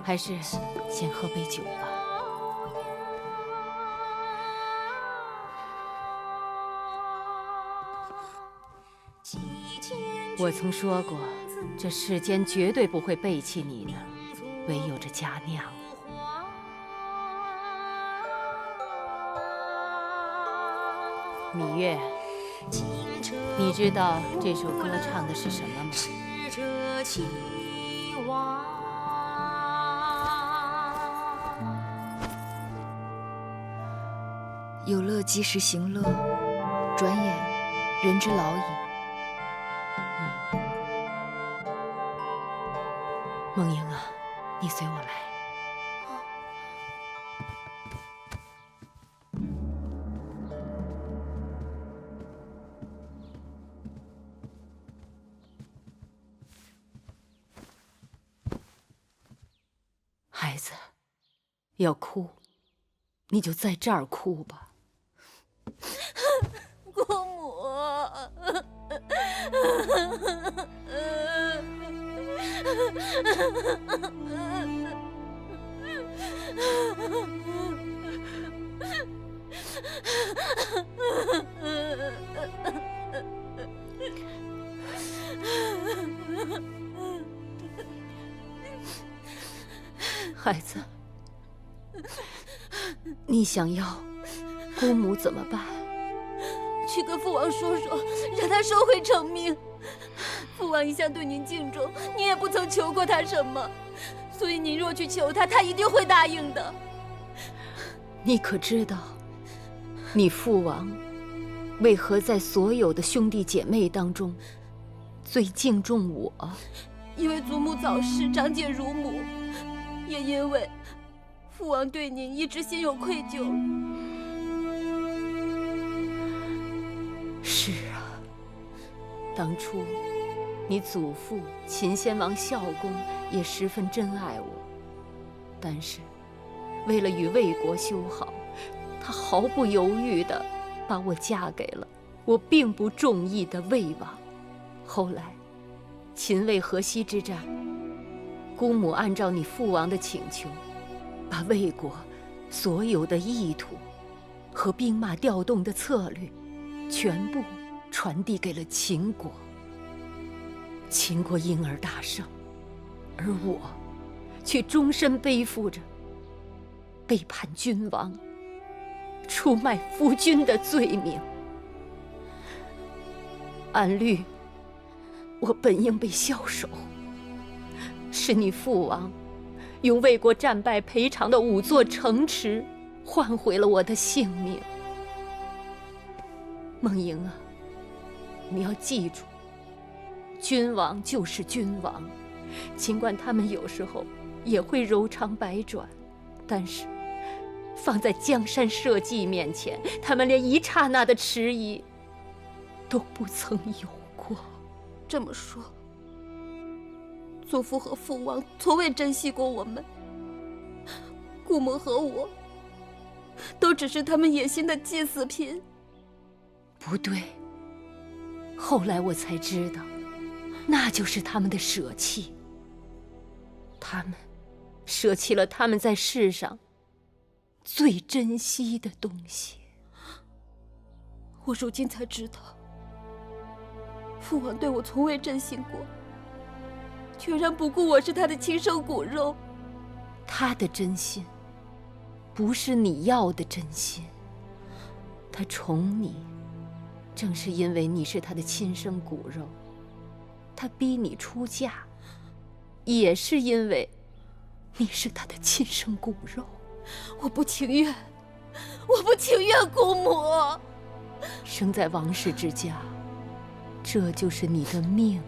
还是先喝杯酒吧。我曾说过，这世间绝对不会背弃你的，唯有这佳酿。芈月，你知道这首歌唱的是什么吗？有乐及时行乐，转眼人之老矣。梦莹啊，你随我来。孩子，要哭，你就在这儿哭吧。姑母，孩子，你想要姑母怎么办？去跟父王说说，让他收回成命。父王一向对您敬重，你也不曾求过他什么，所以您若去求他，他一定会答应的。你可知道，你父王为何在所有的兄弟姐妹当中最敬重我？因为祖母早逝，长姐如母，也因为父王对您一直心有愧疚。是啊，当初你祖父秦先王孝公也十分珍爱我，但是为了与魏国修好，他毫不犹豫地把我嫁给了我并不中意的魏王。后来秦魏河西之战，姑母按照你父王的请求，把魏国所有的意图和兵马调动的策略全部传递给了秦国。秦国因而大胜，而我却终身背负着背叛君王、出卖夫君的罪名。按律，我本应被枭首，是你父王用魏国战败赔偿的5座城池换回了我的性命。梦莹啊，你要记住，君王就是君王，尽管他们有时候也会柔肠百转，但是放在江山社稷面前，他们连一刹那的迟疑都不曾有过。这么说，祖父和父王从未珍惜过我们，姑母和我都只是他们野心的祭祀品。不对，后来我才知道，那就是他们的舍弃。他们舍弃了他们在世上最珍惜的东西。我如今才知道，父王对我从未真心过，全然不顾我是他的亲生骨肉。他的真心不是你要的真心，他宠你正是因为你是他的亲生骨肉，他逼你出嫁也是因为你是他的亲生骨肉。我不情愿，我不情愿，姑母。生在王室之家，这就是你的命。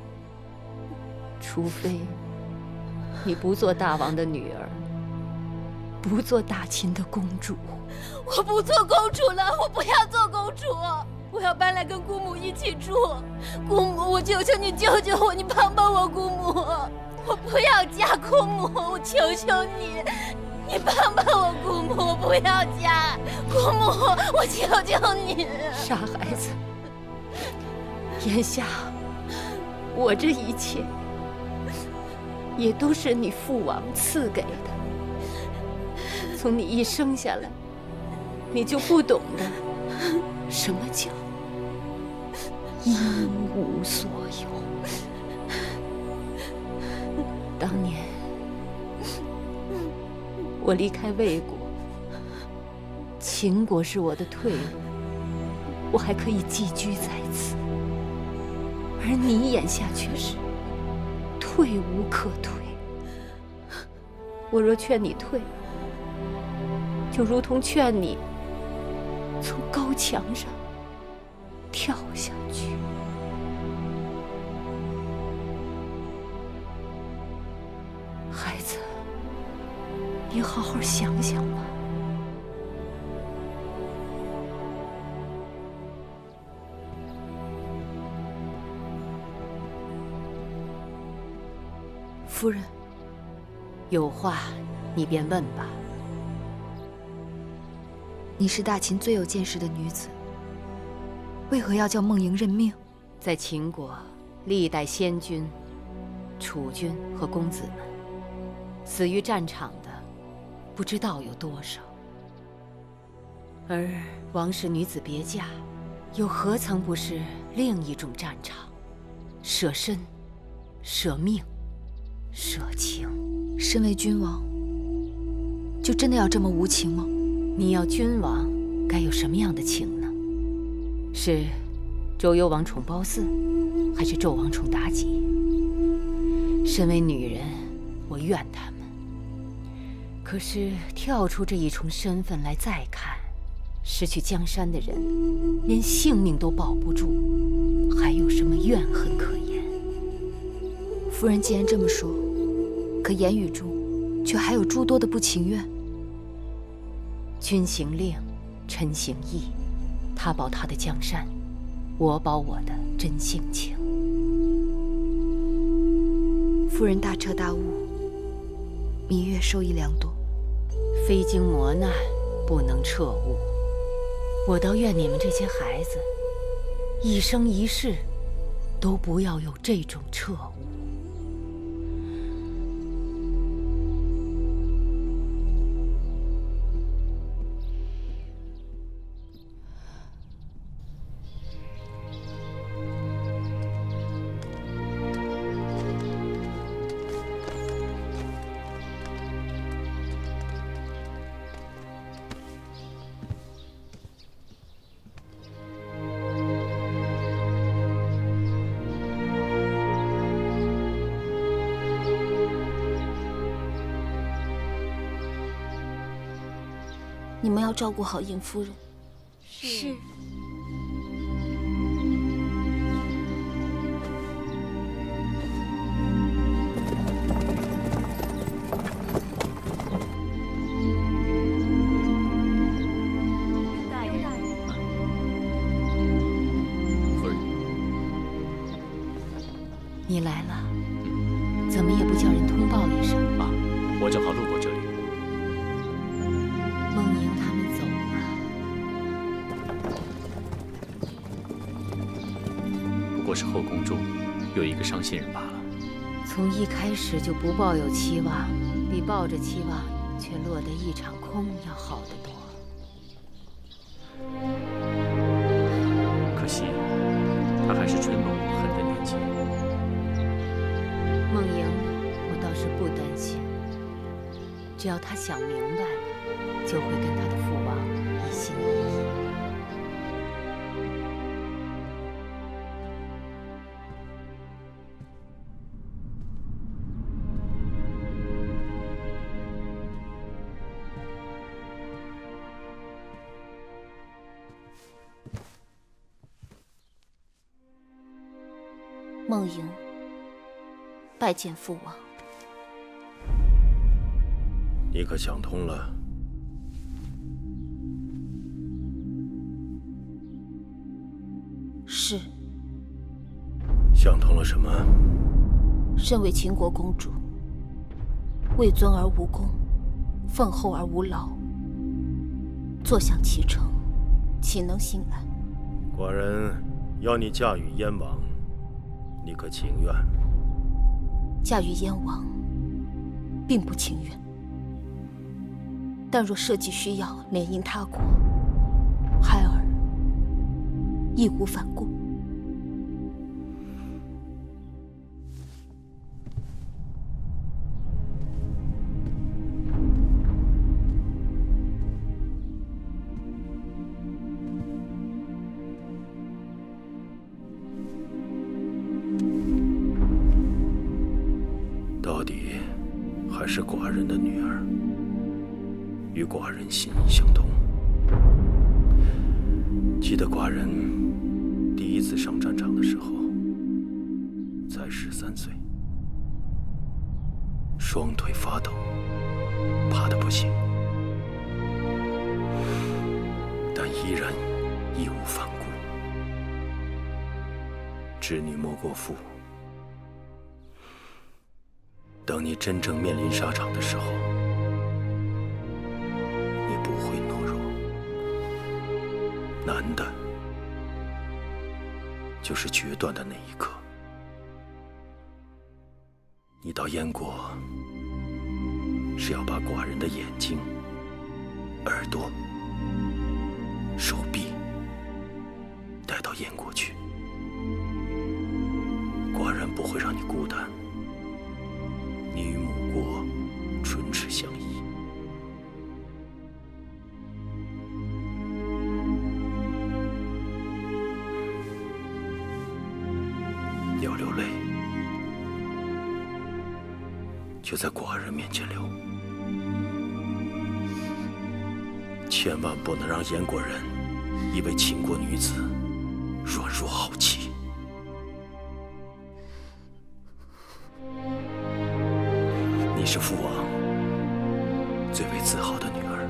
除非你不做大王的女儿，不做大秦的公主。我不做公主了，我不要做公主，我要搬来跟姑母一起住。姑母，我求求你救救我，你帮帮我，姑母。我不要嫁，姑母，我求求你，你帮帮我，姑母，我不要嫁，姑母，我求求你。傻孩子，眼下我这一切也都是你父王赐给的。从你一生下来，你就不懂得什么叫一无所有。当年我离开魏国，秦国是我的退路，我还可以寄居在此。而你眼下却是退无可退。我若劝你退，就如同劝你从高墙上跳下去。孩子，你好好想想吧。夫人，有话你便问吧。你是大秦最有见识的女子，为何要叫孟莹认命？在秦国，历代先君、储君和公子们，死于战场的不知道有多少。而王室女子别嫁，又何曾不是另一种战场？舍身、舍命、舍情。身为君王，就真的要这么无情吗？你要君王该有什么样的情呢？是周幽王宠褒姒，还是纣王宠妲己？身为女人，我怨他们。可是跳出这一重身份来再看，失去江山的人连性命都保不住，还有什么怨恨可言？夫人既然这么说，可言语中却还有诸多的不情愿。君行令，臣行义，他保他的江山，我保我的真性情。夫人大彻大悟，芈月受益良多。非经磨难，不能彻悟。我倒愿你们这些孩子，一生一世都不要有这种彻悟。你们要照顾好尹夫人。是。夫人，你来了，怎么也不叫人通报一声啊？我正好路过这里。孟莹他们走了，不过是后宫中有一个伤心人罢了。从一开始就不抱有期望，比抱着期望却落得一场空要好得多。可惜，他还是春梦无痕的年纪。孟莹，我倒是不担心，只要他想明白了，就会跟他的父王一心一意。孟莹，拜见父王。你可想通了？是。想通了什么？身为秦国公主，位尊而无功，奉厚而无劳，坐享其成，岂能心安？寡人要你嫁与燕王，你可情愿？嫁与燕王，并不情愿。但若社稷需要联姻他国，孩儿义无反顾。到底还是寡人的女儿，与寡人心意相通。记得寡人第一次上战场的时候，才13岁，双腿发抖，怕得不行，但依然义无反顾。织女莫过父。等你真正面临沙场的时候，你不会懦弱。难的，就是决断的那一刻。你到燕国，是要把寡人的眼睛、耳朵、手臂带到燕国去。寡人不会让你孤单。你与母国唇齿相依。要流泪，就在寡人面前流，千万不能让燕国人以为秦国女子软弱好欺。你是父王最为自豪的女儿。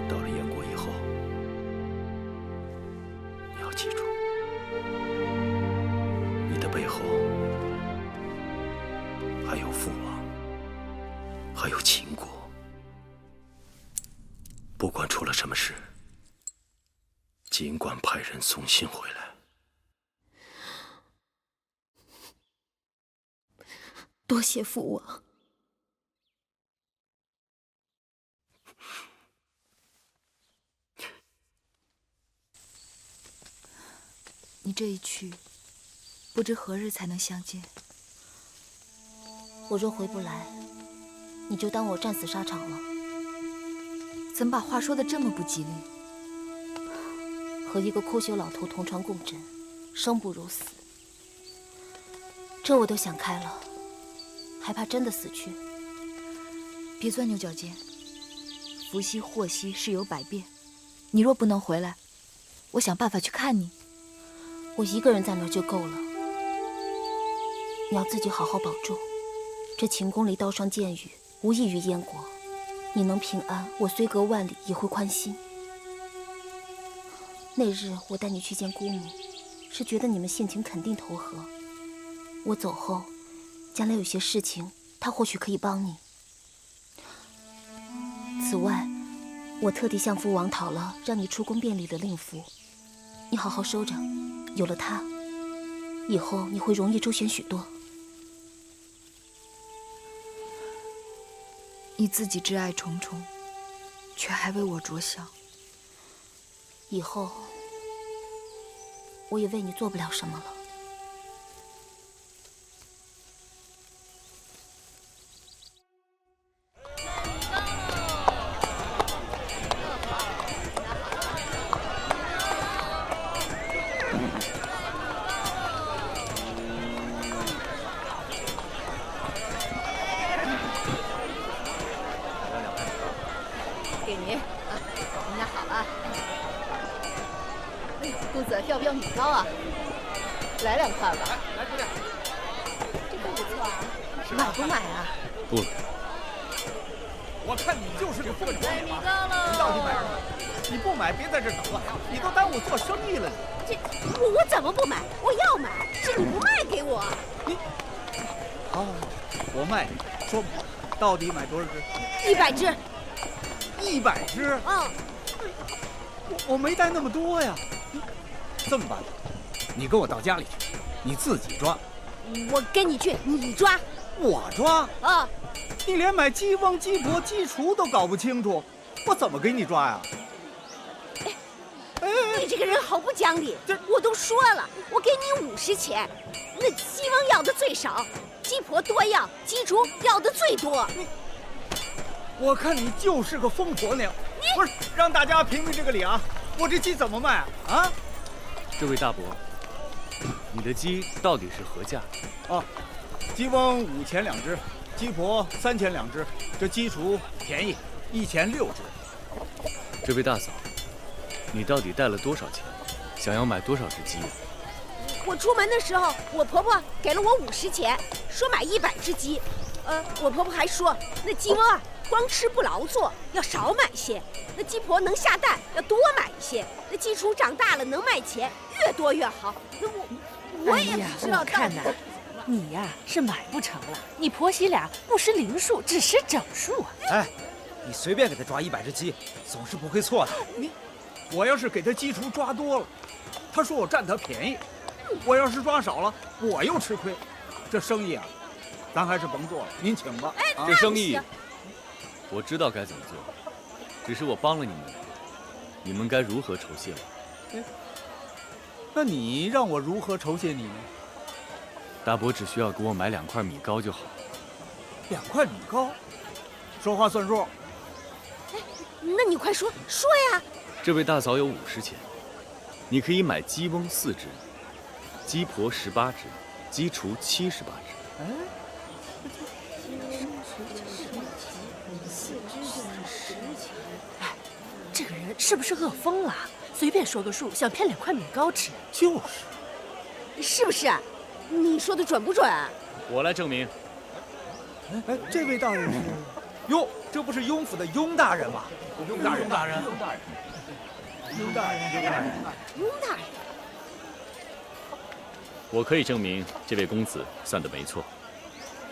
到了燕国以后，你要记住，你的背后还有父王，还有秦国。不管出了什么事，尽管派人送信回来。多谢父王。你这一去，不知何日才能相见。我若回不来，你就当我战死沙场了。怎么把话说得这么不吉利？和一个枯朽老头同床共枕，生不如死。这我都想开了。还怕真的死去？别钻牛角尖。福兮祸兮，事有百变。你若不能回来，我想办法去看你。我一个人在那儿就够了。你要自己好好保重。这秦宫里刀伤剑雨，无益于燕国。你能平安，我虽隔万里也会宽心。那日我带你去见姑母，是觉得你们性情肯定投合。我走后，将来有些事情，他或许可以帮你。此外，我特地向父王讨了让你出宫便礼的令符，你好好收着。有了它，以后你会容易周旋许多。你自己挚爱重重，却还为我着想。以后，我也为你做不了什么了。给您啊，您家好啊。公子要不要米糕啊？来2块吧。来，姑娘。这个不错啊，买不买啊？不。我看你就是个混账！米糕了。你到底买什么？你不买，别在这等了，你都耽误做生意了。我怎么不买？我要买，是你不卖给我。你哦，我卖，说到底买多少只？100只。100只？嗯。我没带那么多呀。这么办，你跟我到家里去，你自己抓。我跟你去，你抓。我抓啊！你连买鸡翁、鸡婆、鸡雏都搞不清楚，我怎么给你抓呀？你这个人好不讲理！我都说了，我给你50钱，那鸡翁要的最少，鸡婆多要，鸡雏要的最多。我看你就是个疯婆娘！不是，让大家评评这个理啊！我这鸡怎么卖啊？这位大伯，你的鸡到底是何价？啊，鸡翁5钱2只，鸡婆3钱2只，这鸡雏便宜1钱6只。这位大嫂，你到底带了多少钱？想要买多少只鸡？我出门的时候，我婆婆给了我50钱，说买100只鸡。我婆婆还说，那鸡翁啊，光吃不劳作，要少买些；那鸡婆能下蛋，要多买一些；那鸡雏长大了能卖钱，越多越好。那我也不知道我看呐，你呀是买不成了。你婆媳俩不识零数，只识整数啊！哎，你随便给他抓100只鸡，总是不会错的。我要是给他鸡雏抓多了，他说我占他便宜；我要是抓少了，我又吃亏。这生意啊，咱还是甭做了，您请吧。这生意我知道该怎么做，只是我帮了你们，你们该如何酬谢我？那你让我如何酬谢你呢？大伯只需要给我买2块米糕就好。2块米糕，说话算数。那你快说呀！这位大嫂有50钱，你可以买鸡翁4只，鸡婆18只，鸡雏78只。哎，这个人是不是饿疯了？随便说个数，想骗2块米糕吃？就是，是不是？你说的准不准？我来证明。哎，这位大人是？哟，这不是雍府的雍大人吗？雍大人。我可以证明这位公子算得没错。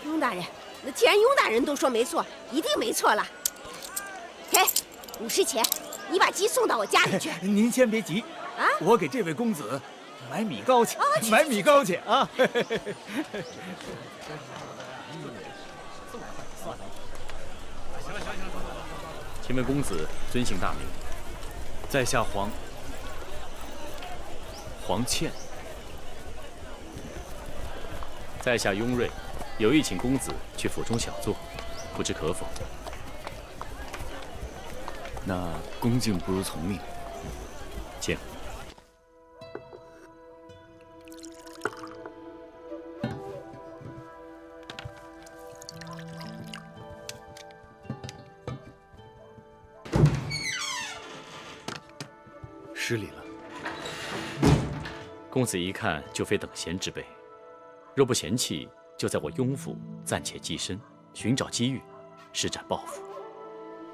雍大人，那既然雍大人都说没错，一定没错了。给50钱，你把鸡送到我家里去。您先别急啊，我给这位公子买米糕去，买米糕去啊！请问公子尊姓大名？在下黄倩。在下雍瑞，有意请公子去府中小坐，不知可否？那恭敬不如从命，请。失礼了，公子一看就非等闲之辈，若不嫌弃，就在我雍府暂且寄身，寻找机遇，施展抱负。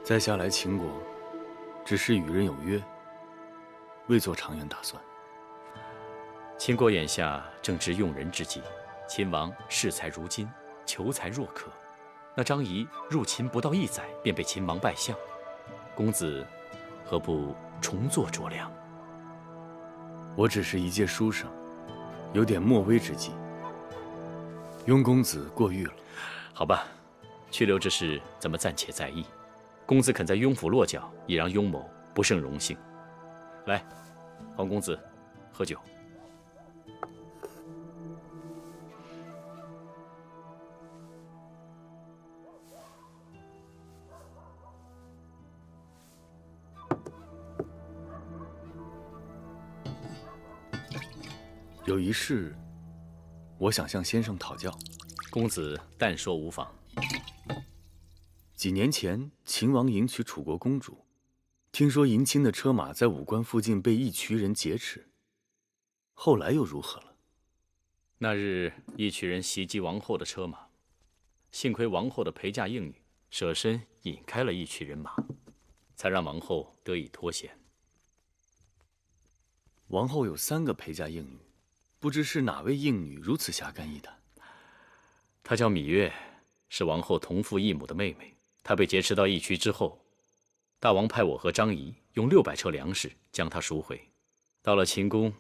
在下来秦国，只是与人有约，未做长远打算。秦国眼下正值用人之际，秦王视财如金，求财若渴。那张仪入秦不到1载，便被秦王拜相，公子何不重做酌量？我只是一介书生，有点莫威之计。雍公子过誉了。好吧，去留之事咱们暂且再议。公子肯在雍府落脚，已让雍某不胜荣幸。来，黄公子，喝酒。有一事，我想向先生讨教。公子但说无妨。几年前，秦王迎娶楚国公主，听说迎亲的车马在武关附近被一群人劫持，后来又如何了？那日，一群人袭击王后的车马，幸亏王后的陪嫁应女舍身引开了一群人马，才让王后得以脱险。王后有3个陪嫁应女，不知是哪位应女如此侠肝义胆。她叫芈月，是王后同父异母的妹妹。她被劫持到义渠之后，大王派我和张仪用600车粮食将她赎回。到了秦宫，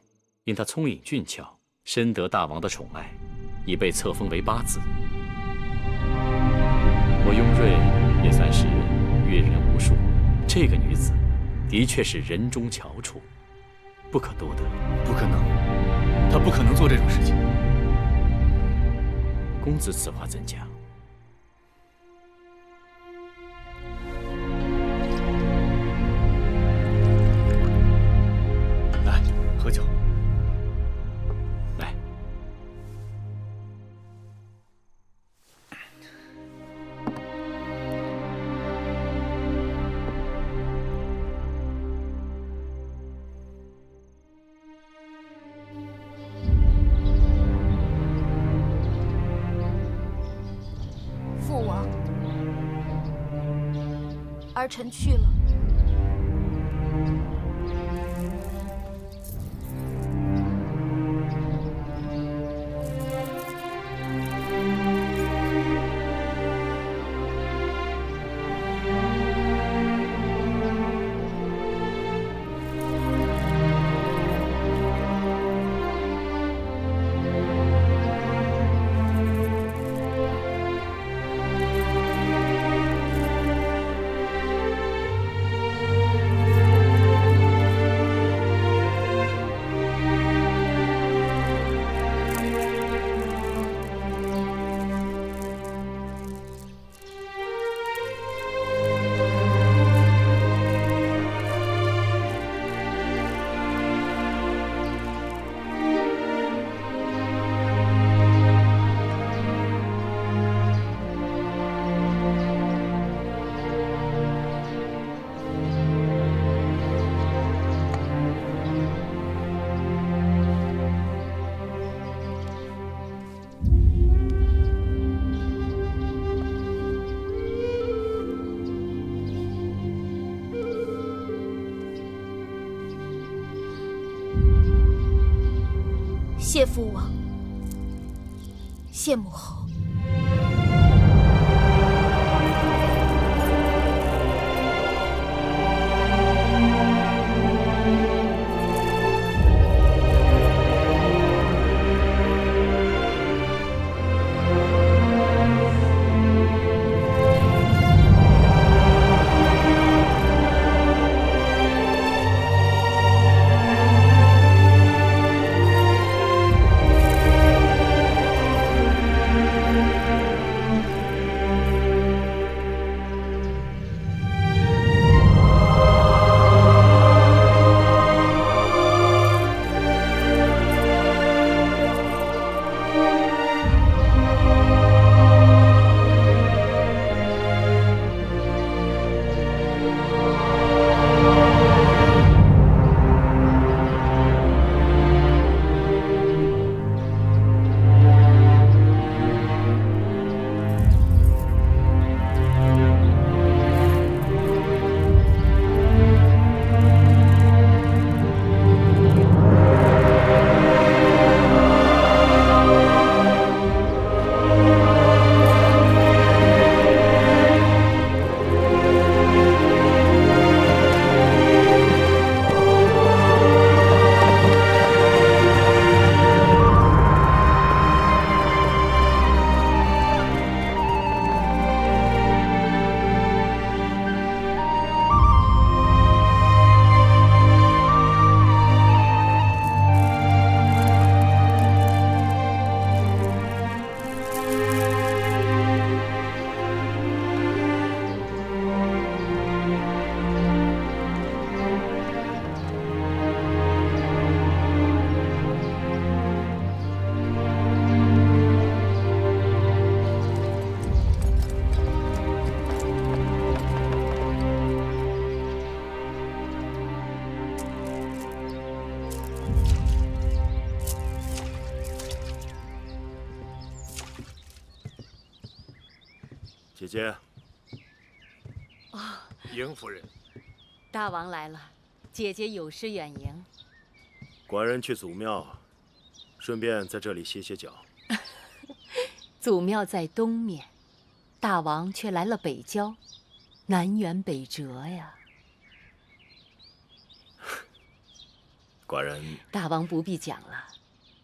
因她聪颖俊俏，深得大王的宠爱，已被册封为8子。我雍瑞也算是阅人无数，这个女子的确是人中翘楚，不可多得。不可能，她不可能做这种事情。公子此话怎讲？来，喝酒。来。父王，儿臣去了。谢父王，谢母后。姐姐。哦，迎夫人。大王来了，姐姐有事远迎。寡人去祖庙，顺便在这里歇歇脚。祖庙在东面，大王却来了北郊，南辕北辙呀。寡人，大王不必讲了，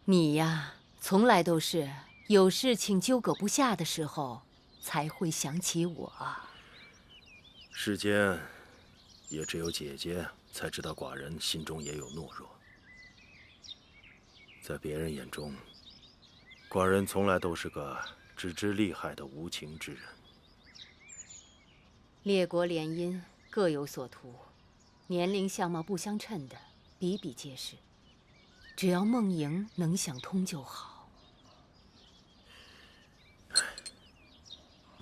你呀，从来都是有事情纠葛不下的时候，才会想起我。世间也只有姐姐才知道寡人心中也有懦弱。在别人眼中，寡人从来都是个只知利害的无情之人。列国联姻各有所图，年龄相貌不相称的比比皆是。只要梦莹能想通就好。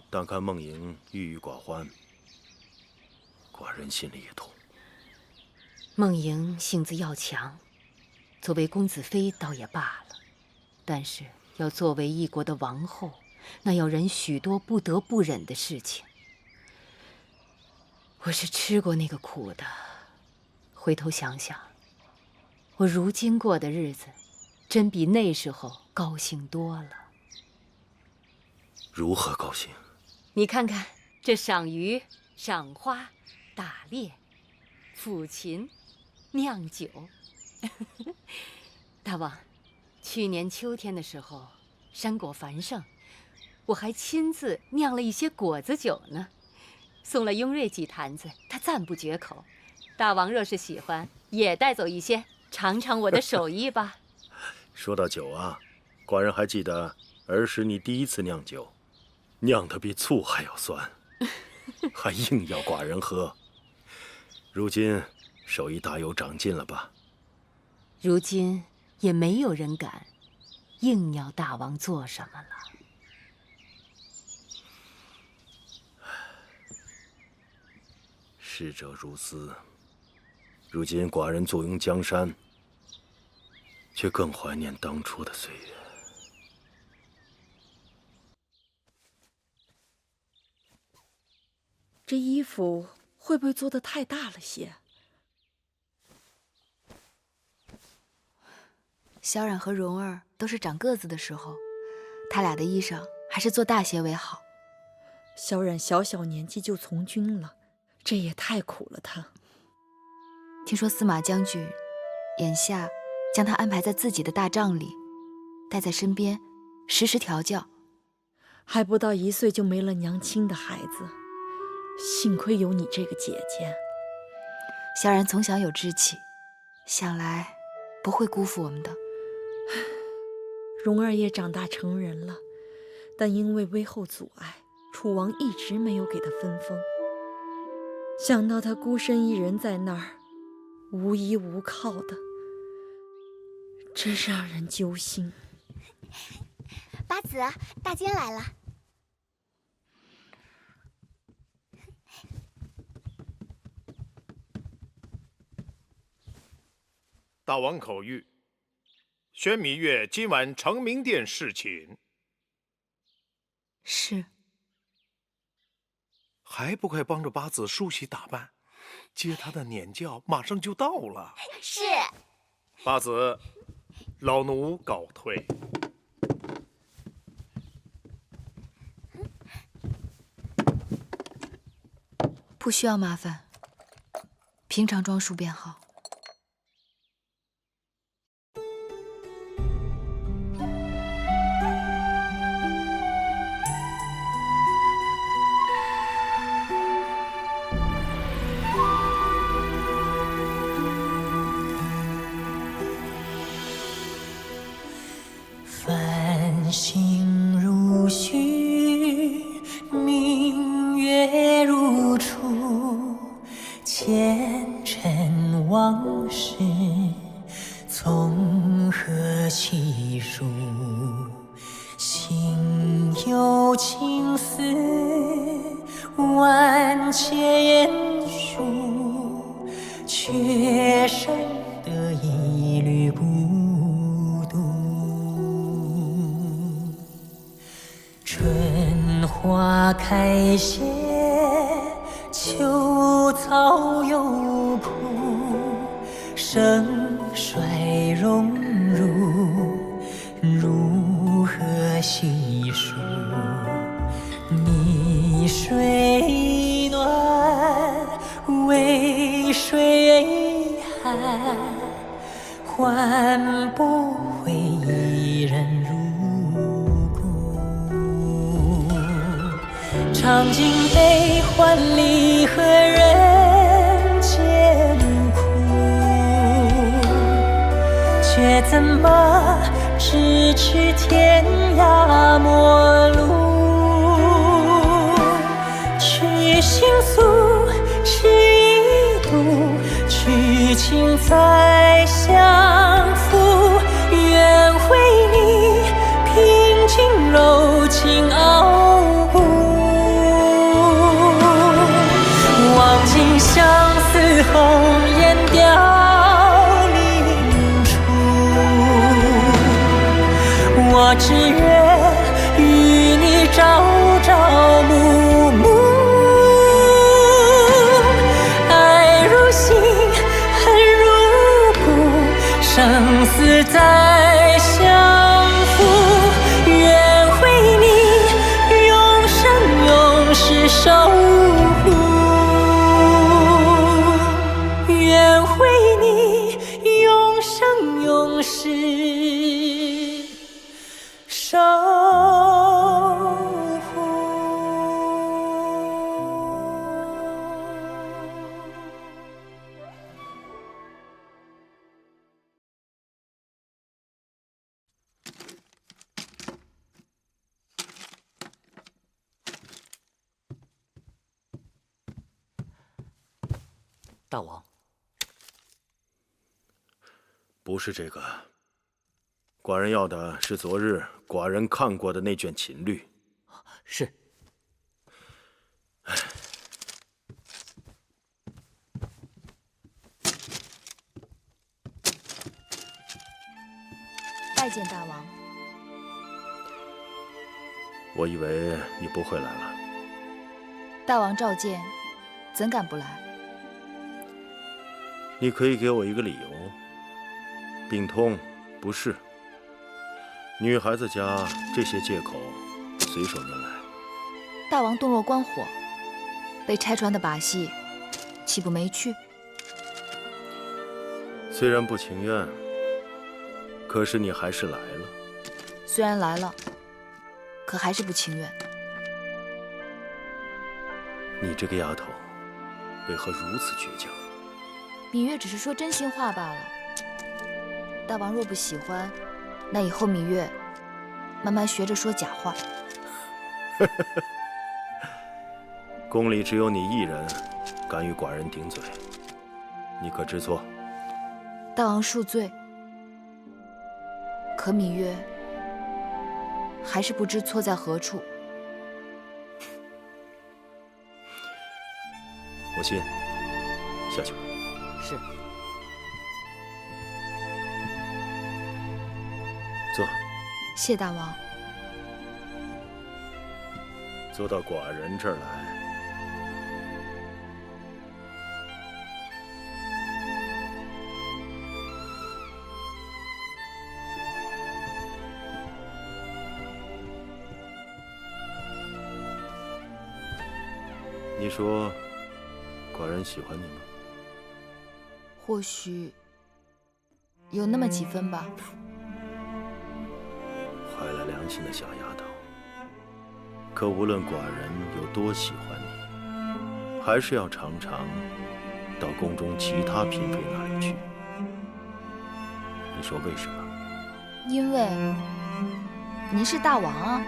但看梦莹郁郁寡欢，寡人心里也痛。梦莹性子要强，作为公子妃倒也罢了，但是要作为一国的王后，那要忍许多不得不忍的事情。我是吃过那个苦的，回头想想，我如今过的日子，真比那时候高兴多了。如何高兴？你看看这赏鱼、赏花、打猎、抚琴、酿酒。大王，去年秋天的时候，山果繁盛，我还亲自酿了一些果子酒呢，送了雍瑞几坛子，他赞不绝口。大王若是喜欢，也带走一些，尝尝我的手艺吧。说到酒啊，寡人还记得儿时你第一次酿酒，酿得比醋还要酸，还硬要寡人喝。如今手艺大有长进了吧？如今也没有人敢硬要大王做什么了。逝者如斯，如今寡人坐拥江山，却更怀念当初的岁月。这衣服会不会做得太大了些？萧冉和蓉儿都是长个子的时候，他俩的衣裳还是做大些为好。萧冉小小年纪就从军了，这也太苦了他。听说司马将军眼下将他安排在自己的大帐里，带在身边，时时调教。还不到1岁就没了娘亲的孩子，幸亏有你这个姐姐。萧然从小有志气，想来不会辜负我们的。蓉儿也长大成人了，但因为微后阻碍，楚王一直没有给她分封。想到她孤身一人在那儿，无依无靠的，真让人揪心。八子，大坚来了。大王口谕，宣弥月今晚承明殿侍寝。是。还不快帮着八子梳洗打扮，接他的撵轿马上就到了。是。八子，老奴告退。不需要麻烦，平常装束便好。繁星如许，明月如初，前尘往事从何起数？心有情丝万千束，却剩得一缕孤花开谢，秋草又枯，盛衰荣辱，如何细数？你水暖，为谁寒？换不回一人如故。尝尽悲欢离合人间苦，却怎么咫尺天涯陌路？去心诉，是一度，去情再相负。愿为你平静柔情傲骨，望尽相思红颜凋零处。我只愿与你朝朝暮暮，爱如心，恨如骨，生死再相负。愿为你永生永世守护，愿为你永生永世守护。大王，不是这个，寡人要的是昨日寡人看过的那卷秦律。是。拜见大王。我以为你不会来了。大王召见，怎敢不来？你可以给我一个理由。病痛、不适，女孩子家这些借口随手拈来。大王洞若观火，被拆穿的把戏，岂不没趣？虽然不情愿，可是你还是来了。虽然来了，可还是不情愿。你这个丫头，为何如此倔强？芈月只是说真心话罢了。大王若不喜欢，那以后芈月慢慢学着说假话。宫里只有你一人敢与寡人顶嘴，你可知错？大王恕罪。可芈月还是不知错在何处。我信，下去吧。是。坐。谢大王。坐到寡人这儿来。你说，寡人喜欢你吗？或许有那么几分吧。坏了良心的小丫头。可无论寡人有多喜欢你，还是要常常到宫中其他嫔妃那里去。你说为什么？因为您是大王啊。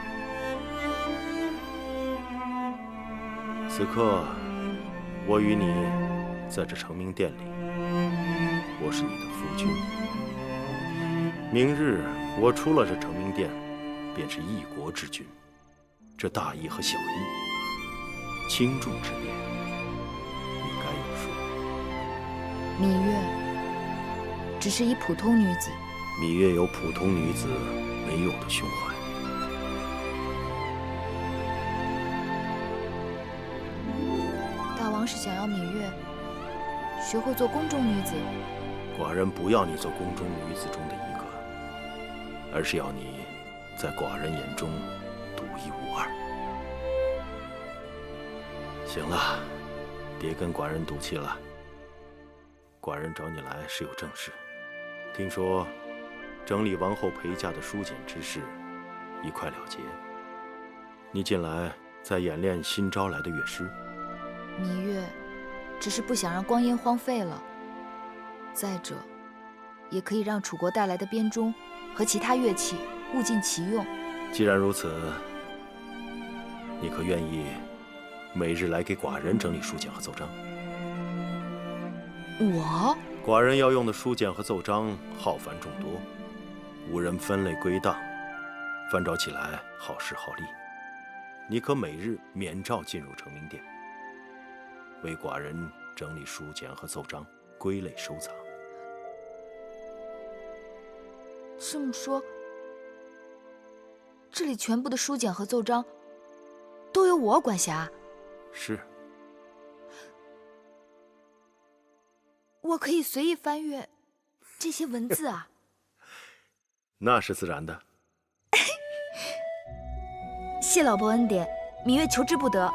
此刻，我与你在这承明殿里，我是你的夫君。明日我出了这承明殿，便是一国之君。这大义和小义、轻重之别，你该有数。芈月只是一普通女子。芈月有普通女子没有的胸怀。大王是想要芈月学会做宫中女子？寡人不要你做宫中女子中的一个，而是要你在寡人眼中独一无二。行了，别跟寡人赌气了。寡人找你来是有正事，听说整理王后陪嫁的书简之事一快了结，你近来在演练新招来的乐师。芈月只是不想让光阴荒废了。再者，也可以让楚国带来的编钟和其他乐器物尽其用。既然如此，你可愿意每日来给寡人整理书简和奏章？我？寡人要用的书简和奏章浩繁众多，无人分类归档，翻找起来耗时耗力。你可每日免照进入成明殿，为寡人整理书简和奏章，归类收藏。这么说，这里全部的书简和奏章都由我管辖？是。我可以随意翻阅这些文字啊？那是自然的。谢老伯恩典，芈月求之不得。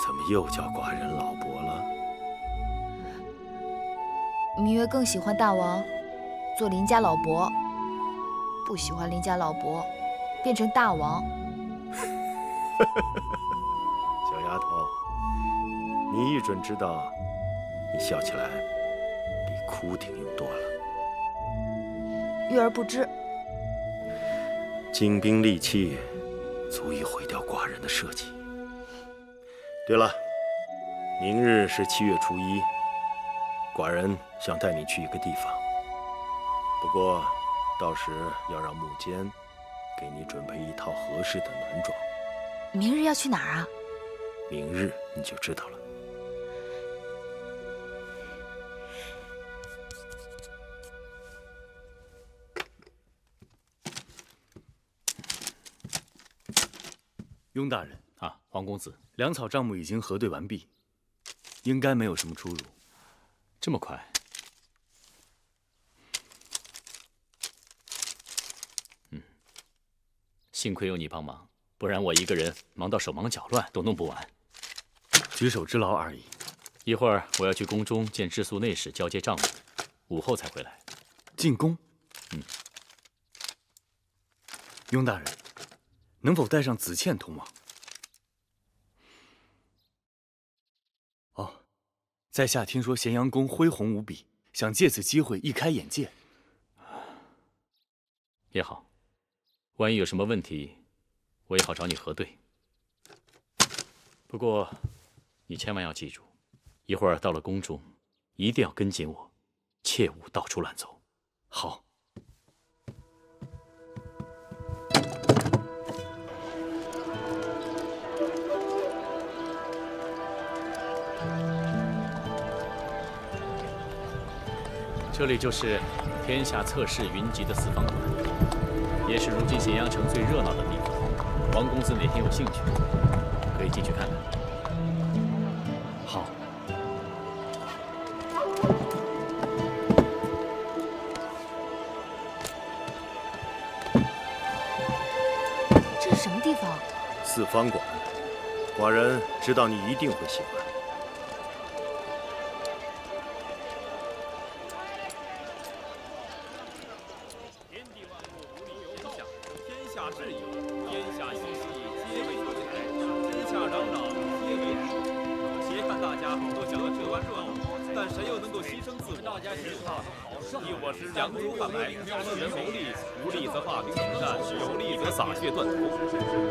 怎么又叫寡人老伯了？芈月更喜欢大王做邻家老伯，不喜欢邻家老伯变成大王。小丫头，你一准知道，你笑起来比哭顶用多了。月儿不知。精兵利器足以毁掉寡人的社稷。对了，明日是7月初1，寡人想带你去一个地方，不过到时要让木间给你准备一套合适的暖装。明日要去哪儿啊？明日你就知道了。雍大人啊，黄公子，粮草账目已经核对完毕，应该没有什么出入。这么快？幸亏有你帮忙，不然我一个人忙到手忙脚乱都弄不完。举手之劳而已。一会儿我要去宫中见治粟内侍交接账目，午后才回来。进宫？雍大人，能否带上子倩同往？哦，在下听说咸阳宫恢宏无比，想借此机会一开眼界。也好，万一有什么问题，我也好找你核对。不过，你千万要记住，一会儿到了宫中，一定要跟紧我，切勿到处乱走。好。这里就是天下侧室云集的四方馆，也是如今咸阳城最热闹的地方。王公子哪天有兴趣，可以进去看看。好。这是什么地方？四方馆，寡人知道你一定会喜欢。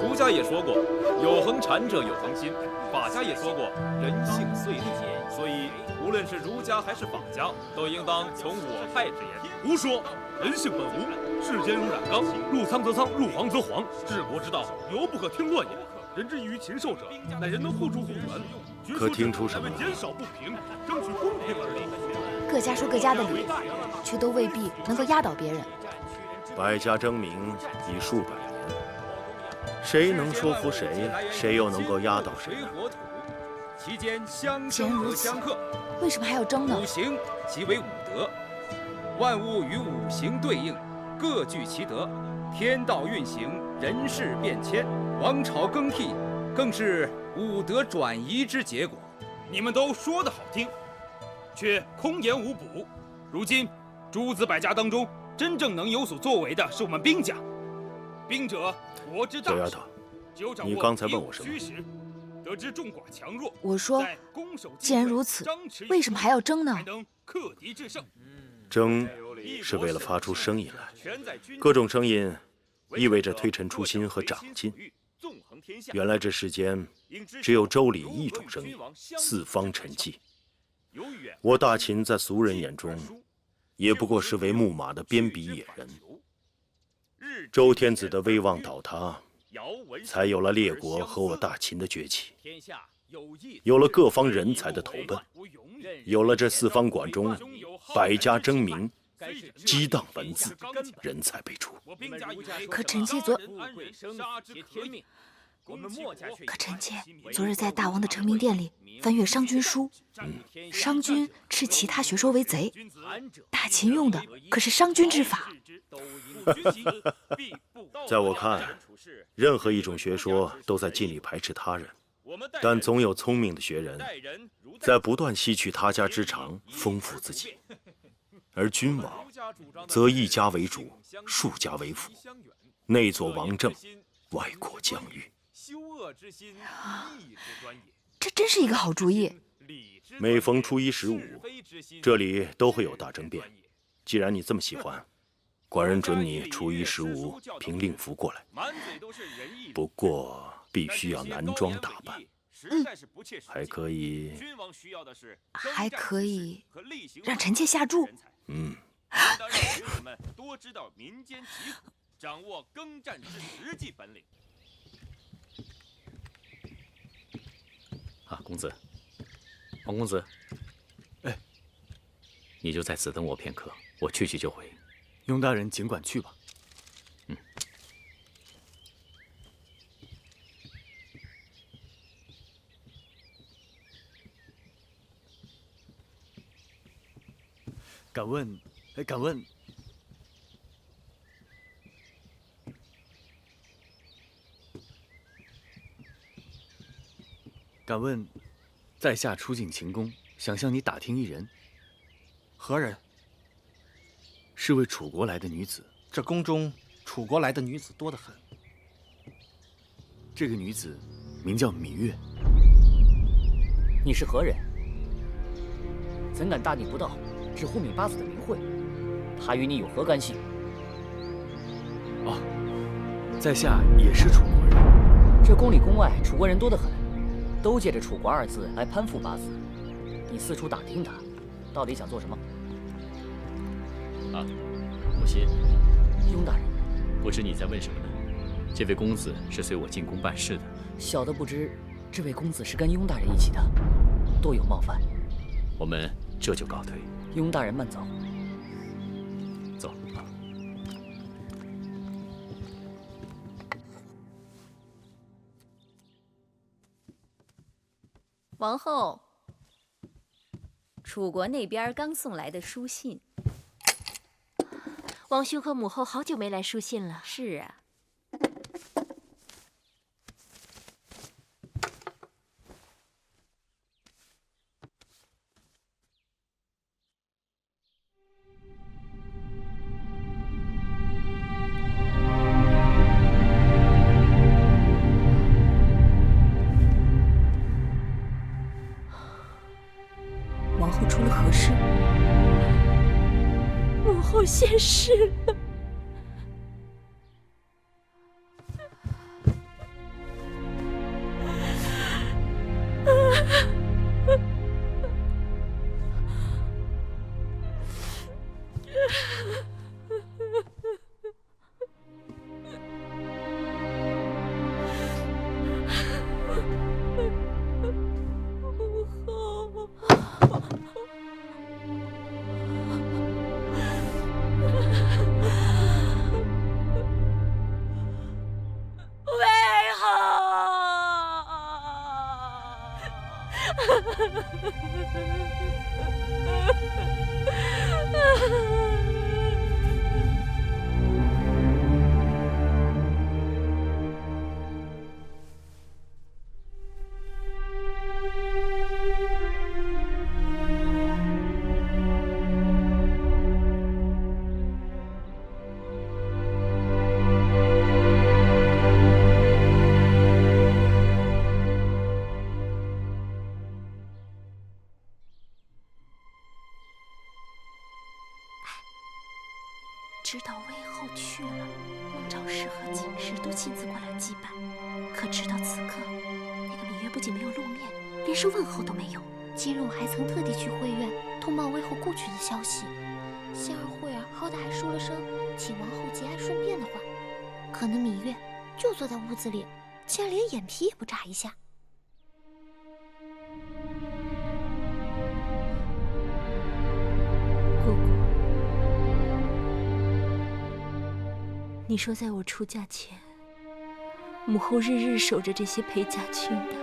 儒家也说过，有恒禅者有恒心；法家也说过，人性遂利。所以，无论是儒家还是法家，都应当从我派之言。胡说！人性本无，世间如染缸，入仓则仓，入黄则黄。治国之道，犹不可听乱也。人之异于禽兽者，乃人能互助互援。可听出什么来？减少不平，争取公平而已。各家说各家的理，却都未必能够压倒别人。百家争鸣已数百年，谁能说服谁，谁又能够压倒谁呢？其间相既然生如此，和相克，为什么还要争呢？五行即为五德，万物与五行对应，各具其德。天道运行，人事变迁，王朝更替，更是五德转移之结果。你们都说得好听，却空言无补。如今诸子百家当中，真正能有所作为的是我们兵家。兵者，国之大事。小丫头，你刚才问我什么？得知众寡强弱。我说，既然如此，为什么还要争呢？克敌制胜。争是为了发出声音来，各种声音意味着推陈出新和长进。原来这世间只有周礼一种声音，四方沉寂。我大秦在俗人眼中，也不过是为木马的边鄙野人。周天子的威望倒塌，才有了列国和我大秦的崛起，有了各方人才的投奔，有了这四方馆中百家争鸣，激荡文字，人才辈出。可臣妾昨日在大王的成名殿里翻阅商君书，商君斥其他学说为贼，大秦用的可是商君之法。在我看，任何一种学说都在尽力排斥他人，但总有聪明的学人在不断吸取他家之长，丰富自己。而君王则一家为主，数家为辅，内佐王政，外扩疆域。这真是一个好主意。每逢初一十五，这里都会有大争辩。既然你这么喜欢，寡人准你初一十五凭令符过来。不过必须要男装打扮，还可以让臣妾下注。我们多知道民间疾苦，掌握耕战之实际本领。啊，公子，王公子，哎，你就在此等我片刻，我去就回。雍大人尽管去吧。敢问，敢问，在下初进秦宫，想向你打听一人。何人？是位楚国来的女子。这宫中楚国来的女子多得很。这个女子名叫芈月。你是何人？怎敢大逆不道，直呼芈八子的名讳？她与你有何干系？哦，在下也是楚国人。这宫里宫外楚国人多得很，都借着楚国二字来攀附八子。你四处打听他，到底想做什么？啊，母亲，雍大人，不知你在问什么呢？这位公子是随我进宫办事的。小的不知，这位公子是跟雍大人一起的，多有冒犯。我们这就告退。雍大人慢走。走。王后，楚国那边刚送来的书信。王兄和母后好久没来书信了。是啊。王后出了何事？母后现世了。去了，孟昭氏和景氏都亲自过来祭拜。可直到此刻，那个芈月不仅没有露面，连声问候都没有。今日我还曾特地去会院通报魏后故去的消息，幸而慧儿好歹还说了声请王后节哀顺变的话，可那芈月就坐在屋子里，竟然连眼皮也不眨一下。姑姑，你说在我出嫁前，母后日日守着这些陪嫁裙的，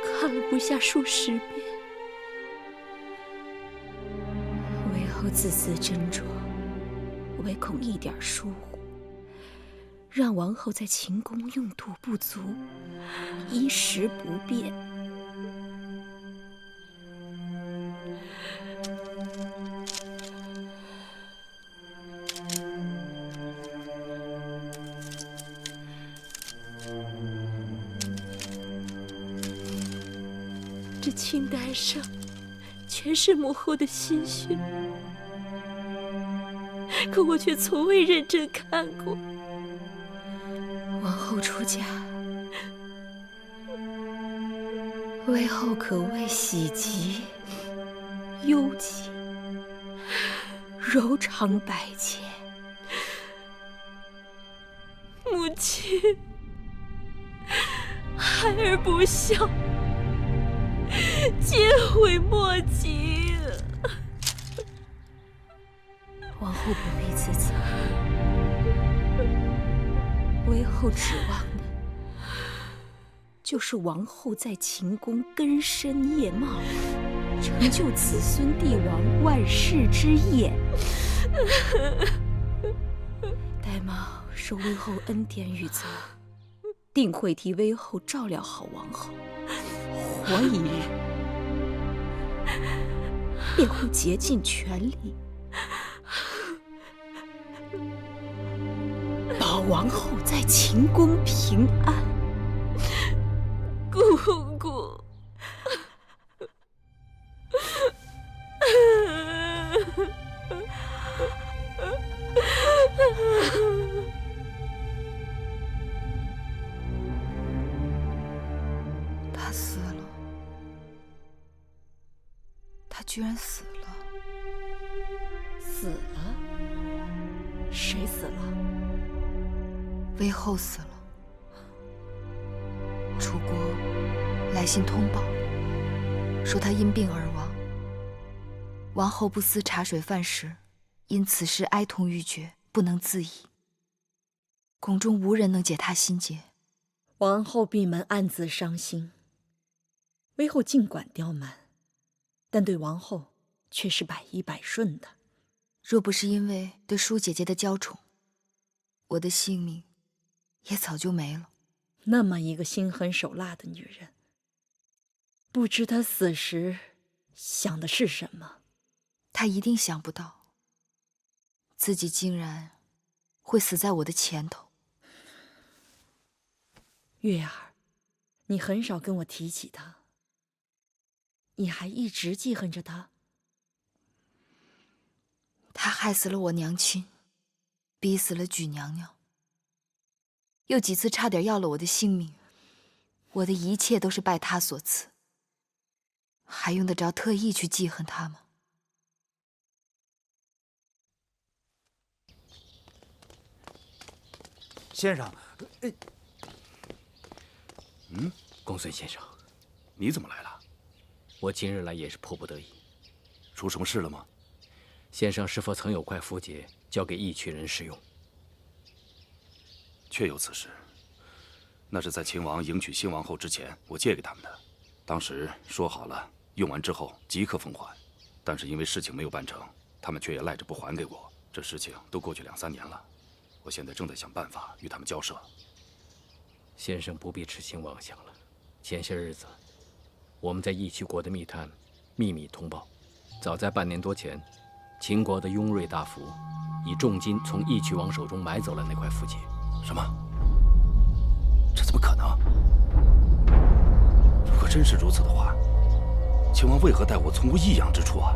看了不下数十遍。魏后字字斟酌，唯恐一点疏忽，让王后在秦宫用度不足，衣食不便。这清单上全是母后的心血，可我却从未认真看过。王后出嫁，魏后可谓喜极忧戚，柔肠百结。母亲，孩儿不孝，皆悔莫及。王后不必自责，魏后指望的就是王后在秦宫根深叶茂，成就子孙帝王万世之业。戴瑁受魏后恩典与责，定会替魏后照料好王后，活一日便会竭尽全力保王后在秦宫平安。姑姑，他死了，他居然死了。死了？谁死了？魏后死了。楚国来信通报，说他因病而亡。王后不思茶水饭食，因此事哀痛欲绝，不能自已。宫中无人能解她心结。王后闭门暗自伤心。魏后尽管刁蛮，但对王后却是百依百顺的。若不是因为对舒姐姐的娇宠，我的性命也早就没了。那么一个心狠手辣的女人，不知她死时想的是什么。她一定想不到，自己竟然会死在我的前头。月儿，你很少跟我提起她，你还一直记恨着她？她害死了我娘亲，逼死了举娘娘，又几次差点要了我的性命。我的一切都是拜她所赐，还用得着特意去记恨她吗？先生，公孙先生，你怎么来了？我今日来也是迫不得已。出什么事了吗？先生是否曾有块符节交给义渠人使用？确有此事。那是在秦王迎娶新王后之前，我借给他们的。当时说好了，用完之后即刻奉还。但是因为事情没有办成，他们却也赖着不还给我。这事情都过去2、3年了，我现在正在想办法与他们交涉。先生不必痴心妄想了。前些日子，我们在义渠国的密探秘密通报，早在半年多前，秦国的雍瑞大夫以重金从义渠王手中买走了那块符节。什么？这怎么可能？如果真是如此的话，秦王为何待我从无异样之处啊？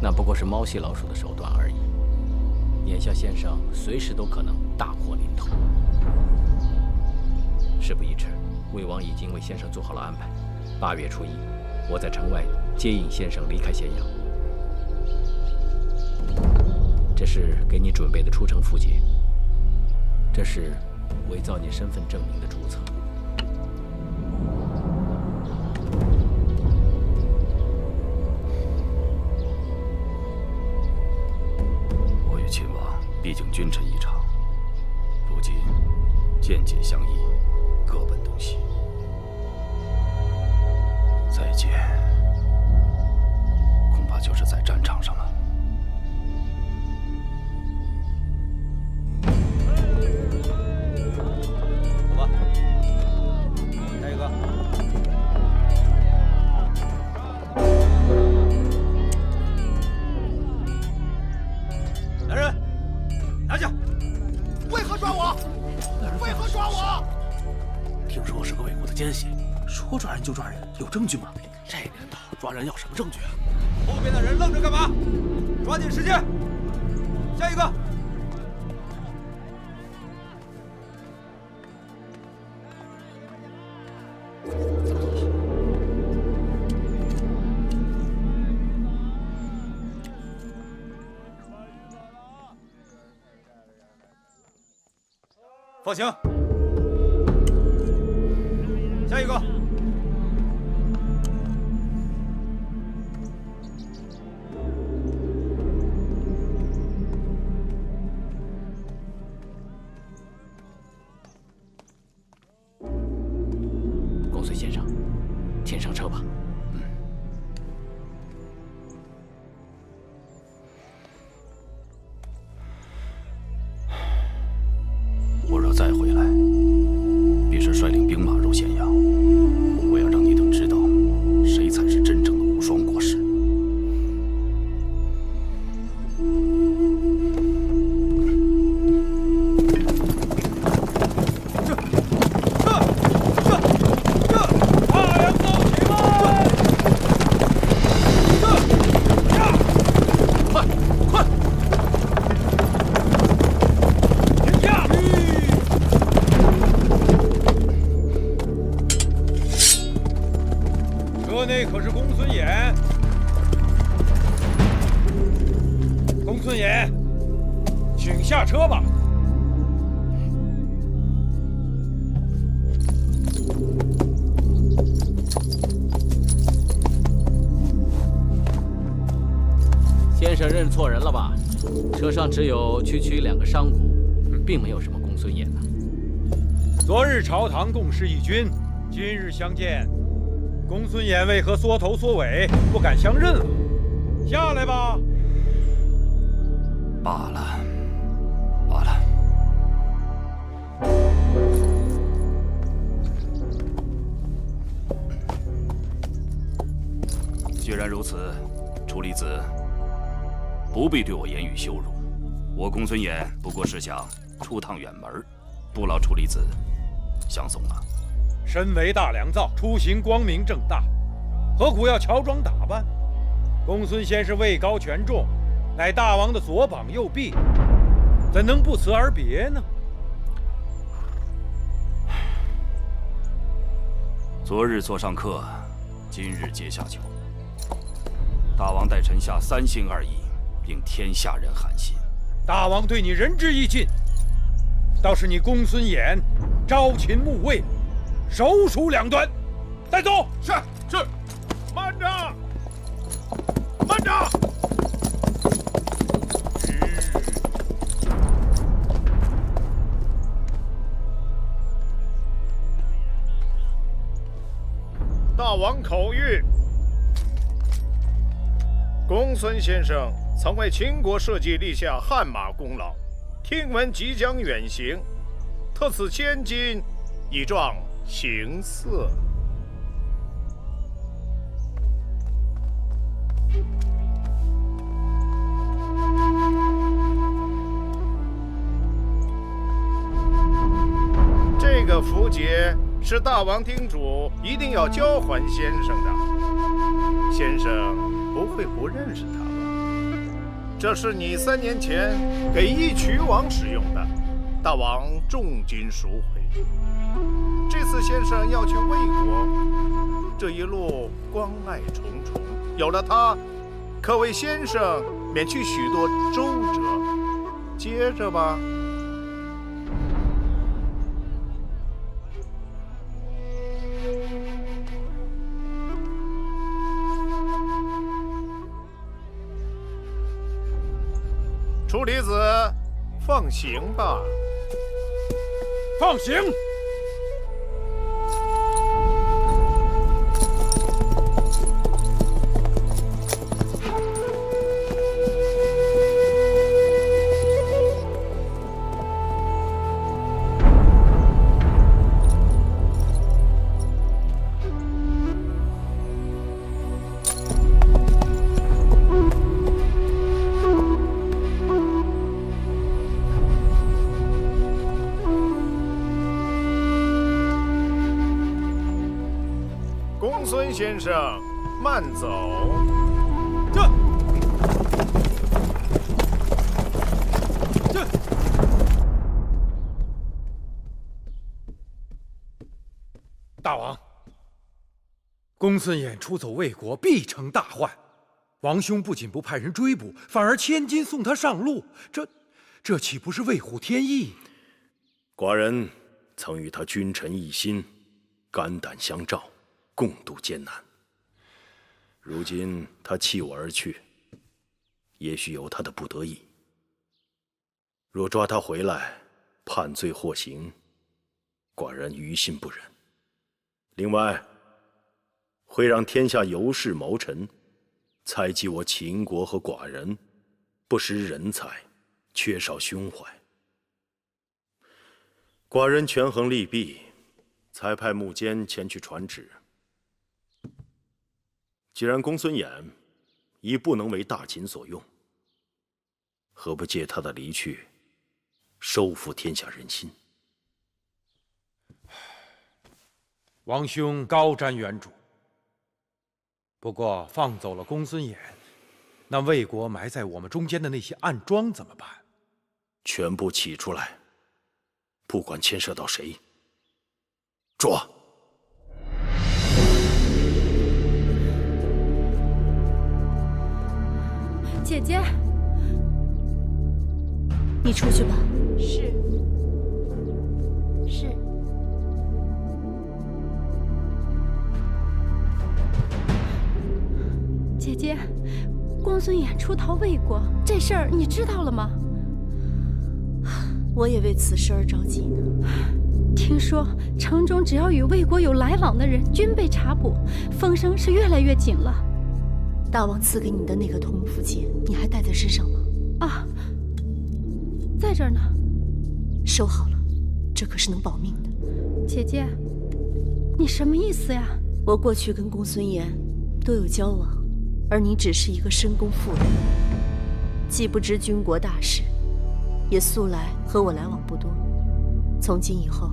那不过是猫戏老鼠的手段而已。眼下先生随时都可能大祸临头。事不宜迟，魏王已经为先生做好了安排。8月初1，我在城外接引先生离开咸阳。这是给你准备的出城符节，这是伪造你身份证明的注册。我与秦王毕竟君臣一场，如今见解相异，各奔东西。再见，恐怕就是在战场上了。走吧，下一个。来人，拿下！为何抓我？为何抓我？听说是个魏国的奸细，说抓人就抓人，有证据吗？这年头抓人要什么证据啊？后边的人愣着干嘛？抓紧时间！下一个。放行。下一个。公孙先生，请上车吧。我若再回来，必是率领兵马入咸阳。我要让你等知道，谁才是真正的无双国师。车内可是公孙衍？公孙衍，请下车吧。先生认错人了吧？车上只有区区2个商贾，并没有什么公孙衍呢。昨日朝堂共事一军，今日相见，公孙衍为何缩头缩尾，不敢相认了？下来吧。罢了，罢了。既然如此，楚离子不必对我言语羞辱。我公孙衍不过是想出趟远门，不劳楚离子相送了。身为大良造，出行光明正大，何苦要乔装打扮？公孙先是位高权重，乃大王的左膀右臂，怎能不辞而别呢？昨日座上客，今日阶下囚。大王待臣下3心2意，令天下人寒心。大王对你仁至义尽，倒是你公孙衍朝秦暮魏，手鼠两端。带走。是。慢着，慢着。大王口谕，公孙先生曾为秦国社稷立下汗马功劳，听闻即将远行，特此千金以壮行色。这个符节是大王叮嘱一定要交还先生的，先生不会不认识他吧？这是你3年前给义渠王使用的，大王重金赎回。这次先生要去魏国，这一路关爱重重，有了它，可为先生免去许多周折。接着吧。楚离子，放行吧。放行。孙先生，慢走。大王，公孙衍出走魏国，必成大患。王兄不仅不派人追捕，反而千金送他上路，这岂不是为虎添翼？寡人曾与他君臣一心，肝胆相照，共度艰难。如今他弃我而去，也许有他的不得已。若抓他回来，判罪获刑，寡人于心不忍。另外，会让天下尤氏谋臣猜忌我秦国和寡人不识人才，缺少胸怀。寡人权衡利弊，才派穆坚前去传旨。既然公孙衍已不能为大秦所用，何不借他的离去，收复天下人心？王兄高瞻远瞩。不过放走了公孙衍，那魏国埋在我们中间的那些暗桩怎么办？全部起出来，不管牵涉到谁，抓！姐姐，你出去吧。是。姐姐，公孙衍出逃魏国，这事儿你知道了吗？我也为此事而着急呢。听说城中只要与魏国有来往的人，均被查捕，风声是越来越紧了。大王赐给你的那个铜符节，你还带在身上吗？啊，在这儿呢。收好了，这可是能保命的。姐姐，你什么意思呀？我过去跟公孙衍都有交往，而你只是一个深宫妇人，既不知军国大事，也素来和我来往不多。从今以后，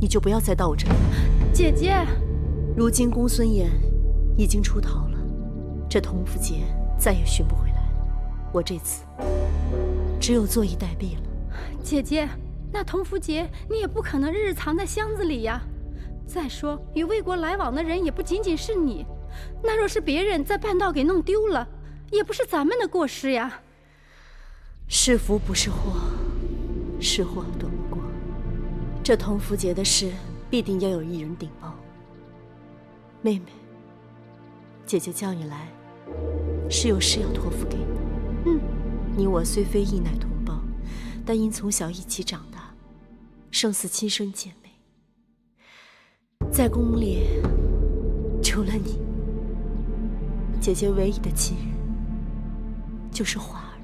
你就不要再到我这里了。姐姐，如今公孙衍已经出逃了，这铜符节再也寻不回来了。我这次只有坐以待毙了。姐姐，那铜符节你也不可能日日藏在箱子里呀。再说，与魏国来往的人也不仅仅是你，那若是别人在半道给弄丢了，也不是咱们的过失呀。是福不是祸，是祸躲不过。这铜符节的事，必定要有一人顶包。妹妹，姐姐叫你来，是有事要托付给你。你我虽非一奶同胞，但因从小一起长大，胜似亲生姐妹。在宫里，除了你，姐姐唯一的亲人就是华儿。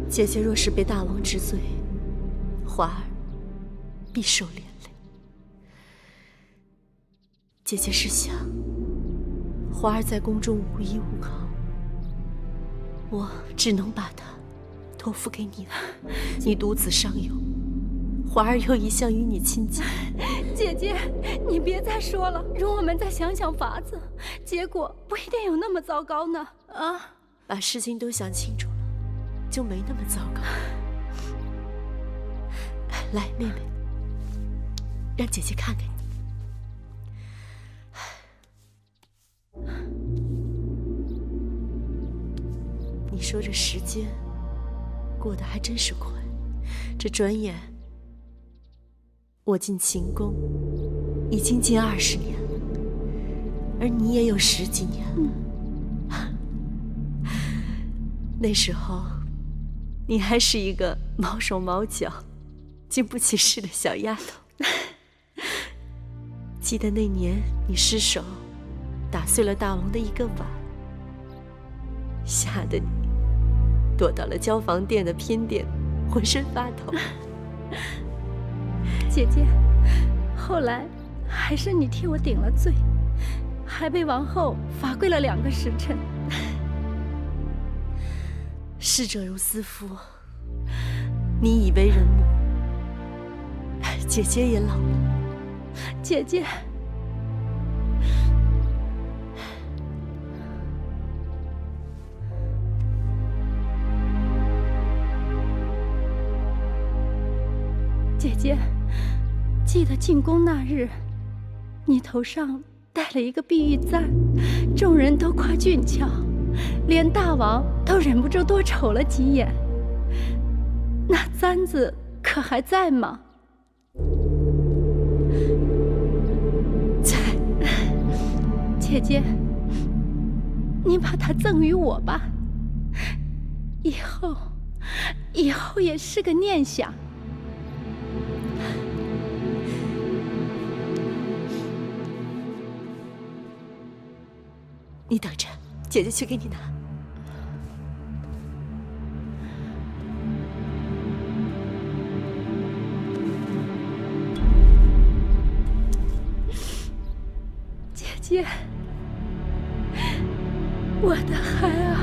姐姐若是被大王治罪，华儿必受连累。姐姐是想，华儿在宫中无依无靠，我只能把她托付给你了。你独子尚有，华儿又一向与你亲近。姐姐，你别再说了，容我们再想想法子，结果不一定有那么糟糕呢。把事情都想清楚了，就没那么糟糕。来，妹妹，让姐姐看看你。你说这时间过得还真是快，这转眼我进秦宫已经近20年了，而你也有10几年了。那时候你还是一个毛手毛脚、经不起事的小丫头。记得那年你失手打碎了大王的一个碗，吓得你躲到了交房店的偏殿，浑身发抖。姐姐，后来还是你替我顶了罪，还被王后罚跪了2个时辰。逝者如斯夫，你已为人母，姐姐也老了。姐姐，姐姐，记得进宫那日，你头上戴了一个碧玉簪，众人都夸俊俏，连大王都忍不住多瞅了几眼。那簪子可还在吗？在。姐姐，你把它赠予我吧，以后也是个念想。你等着，姐姐去给你拿。姐姐，我的孩儿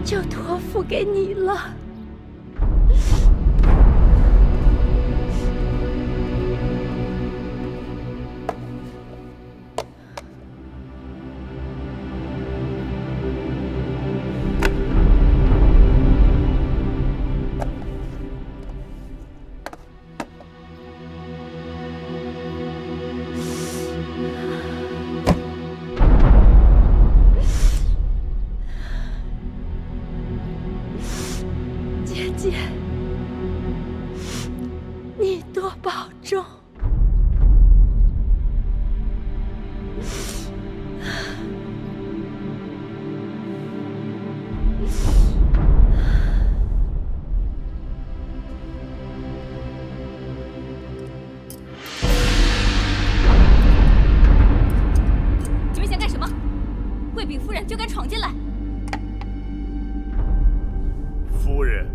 就托付给你了。姐，你多保重。你们想干什么？贵嫔夫人就敢闯进来！夫人，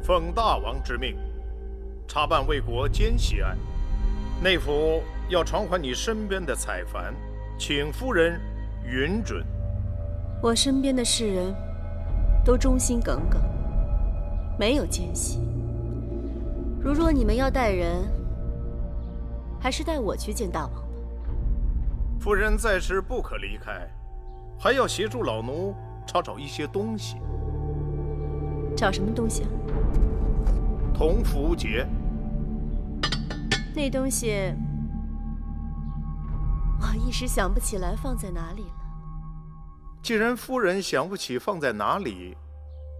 奉大王之命，查办魏国奸细案，内府要传唤你身边的采凡，请夫人允准。我身边的士人都忠心耿耿，没有奸细。如若你们要带人，还是带我去见大王吧。夫人在时不可离开，还要协助老奴找一些东西。找什么东西啊？铜符节。那东西我一时想不起来放在哪里了。既然夫人想不起放在哪里，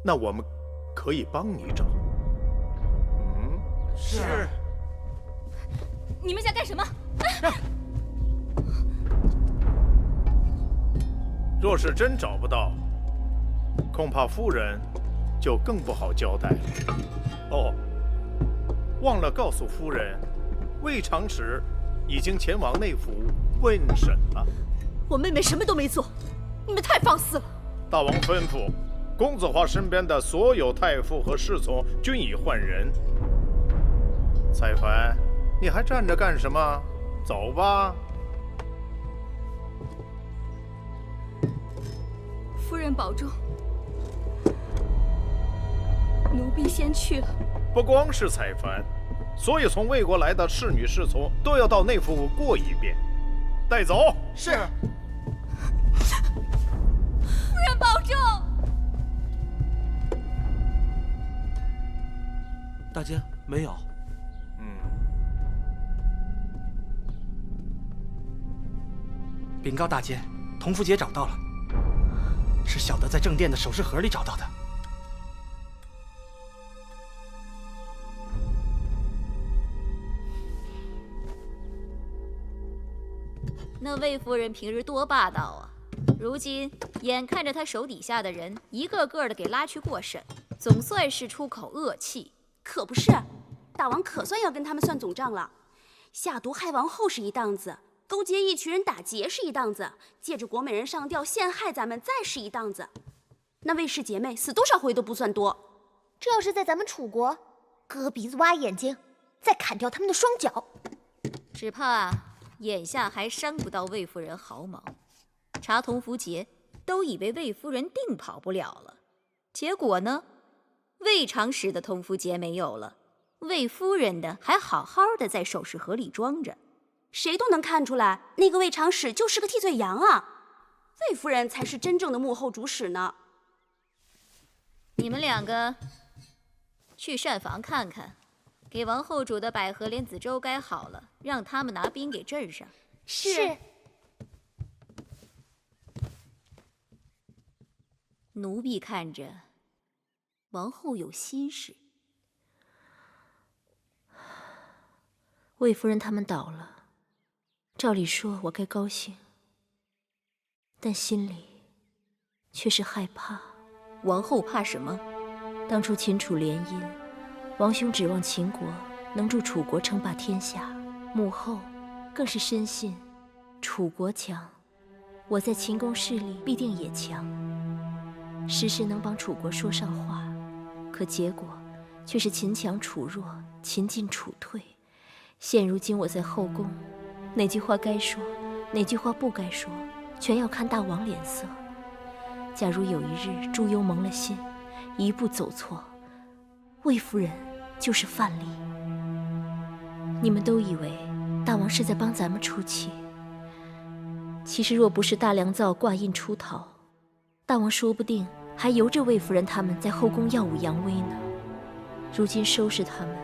那我们可以帮你找。是。你们想干什么？若是真找不到，恐怕夫人就更不好交代了。哦，忘了告诉夫人，魏长史已经前往内府问审了。我妹妹什么都没做，你们太放肆了。大王吩咐，公子华身边的所有太傅和侍从均已换人。采凡，你还站着干什么？走吧。夫人保重，奴婢先去了。不光是采凡，所有从魏国来的侍女侍从都要到内府过一遍，带走。是。夫人保重。大姐，没有。禀告大姐，同福节找到了，是小德在正殿的首饰盒里找到的。那魏夫人平日多霸道啊！如今眼看着她手底下的人一个个的给拉去过审，总算是出口恶气。可不是，大王可算要跟他们算总账了。下毒害王后是一档子，勾结一群人打劫是一档子，借着国美人上吊陷害咱们再是一档子。那魏氏姐妹死多少回都不算多。这要是在咱们楚国，割鼻子挖眼睛，再砍掉他们的双脚，只怕眼下还伤不到魏夫人毫毛。查同福节都以为魏夫人定跑不了了，结果呢，魏长史的同福节没有了，魏夫人的还好好的在首饰盒里装着。谁都能看出来，那个魏长史就是个替罪羊啊！魏夫人才是真正的幕后主使呢。你们两个去膳房看看，给王后煮的百合莲子粥该好了，让他们拿兵给镇上。是。奴婢看着，王后有心事。魏夫人他们倒了，照理说我该高兴，但心里却是害怕。王后怕什么？当初秦楚联姻，王兄指望秦国能助楚国称霸天下，母后更是深信楚国强，我在秦宫势力必定也强，时时能帮楚国说上话。可结果却是秦强楚弱，秦进楚退。现如今我在后宫，哪句话该说，哪句话不该说，全要看大王脸色。假如有一日朱由蒙了心，一步走错，魏夫人就是范例。你们都以为大王是在帮咱们出气，其实若不是大良造挂印出逃，大王说不定还由着魏夫人他们在后宫耀武扬威呢。如今收拾他们，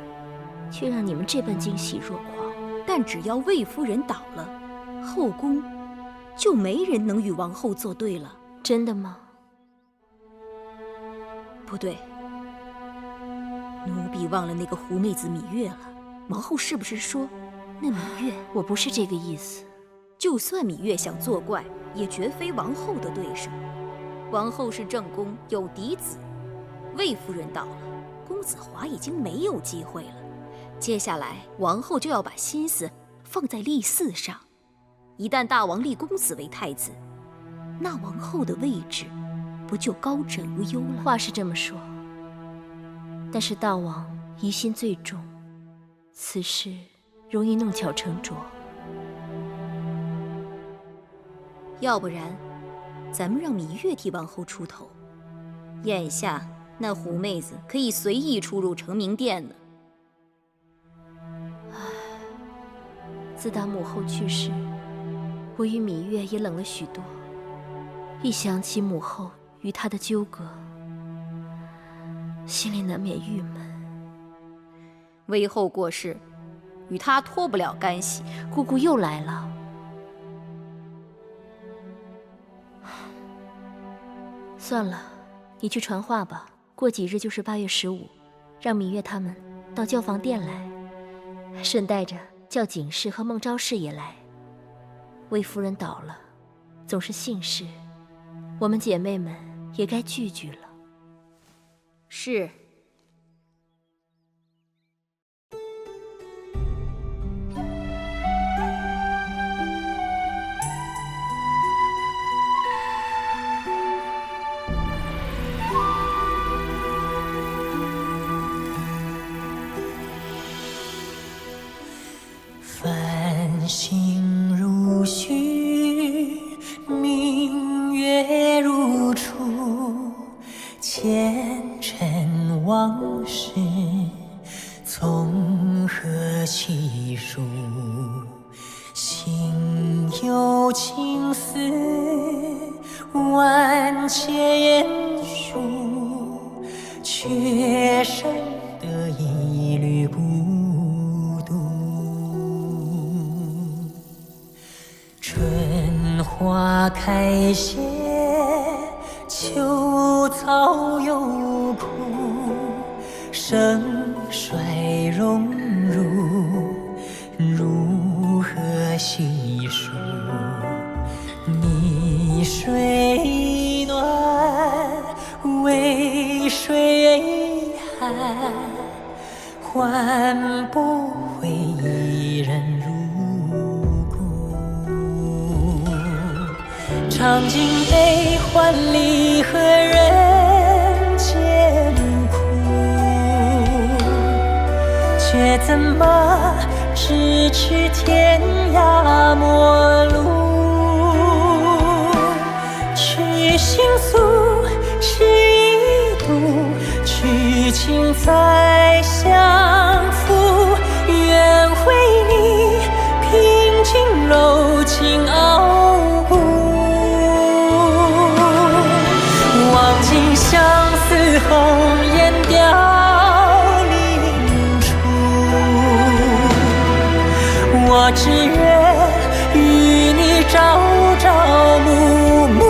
却让你们这般惊喜若狂。但只要魏夫人倒了，后宫就没人能与王后作对了。真的吗？不对，奴婢忘了那个狐妹子芈月了。王后是不是说那芈月？我不是这个意思。就算芈月想作怪，也绝非王后的对手。王后是正宫，有嫡子，魏夫人倒了，公子华已经没有机会了。接下来，王后就要把心思放在立嗣上。一旦大王立公子为太子，那王后的位置不就高枕无忧了？话是这么说，但是大王疑心最重，此事容易弄巧成拙。要不然，咱们让芈月替王后出头。眼下那狐妹子可以随意出入成明殿呢。自打母后去世，我与芈月也冷了许多。一想起母后与她的纠葛，心里难免郁闷。魏后过世，与她脱不了干系。姑姑又来了。算了，你去传话吧。过几日就是8月15，让芈月他们到教坊殿来，顺带着叫景氏和孟昭氏也来。魏夫人倒了，总是幸事，我们姐妹们也该聚聚了。是。繁星如许，明月如初，前尘往事从何起数？心有情丝万千言书，却生得一花开谢，秋草又枯，盛衰荣辱，如何细数？你水暖，为谁寒？换不回一人入骨。尝尽悲欢离合人间苦，却怎么咫尺天涯陌路？去心诉，是一度，去情再相负。愿为你平静柔情傲骨，望尽相思红颜凋零处。我只愿与你朝朝暮暮。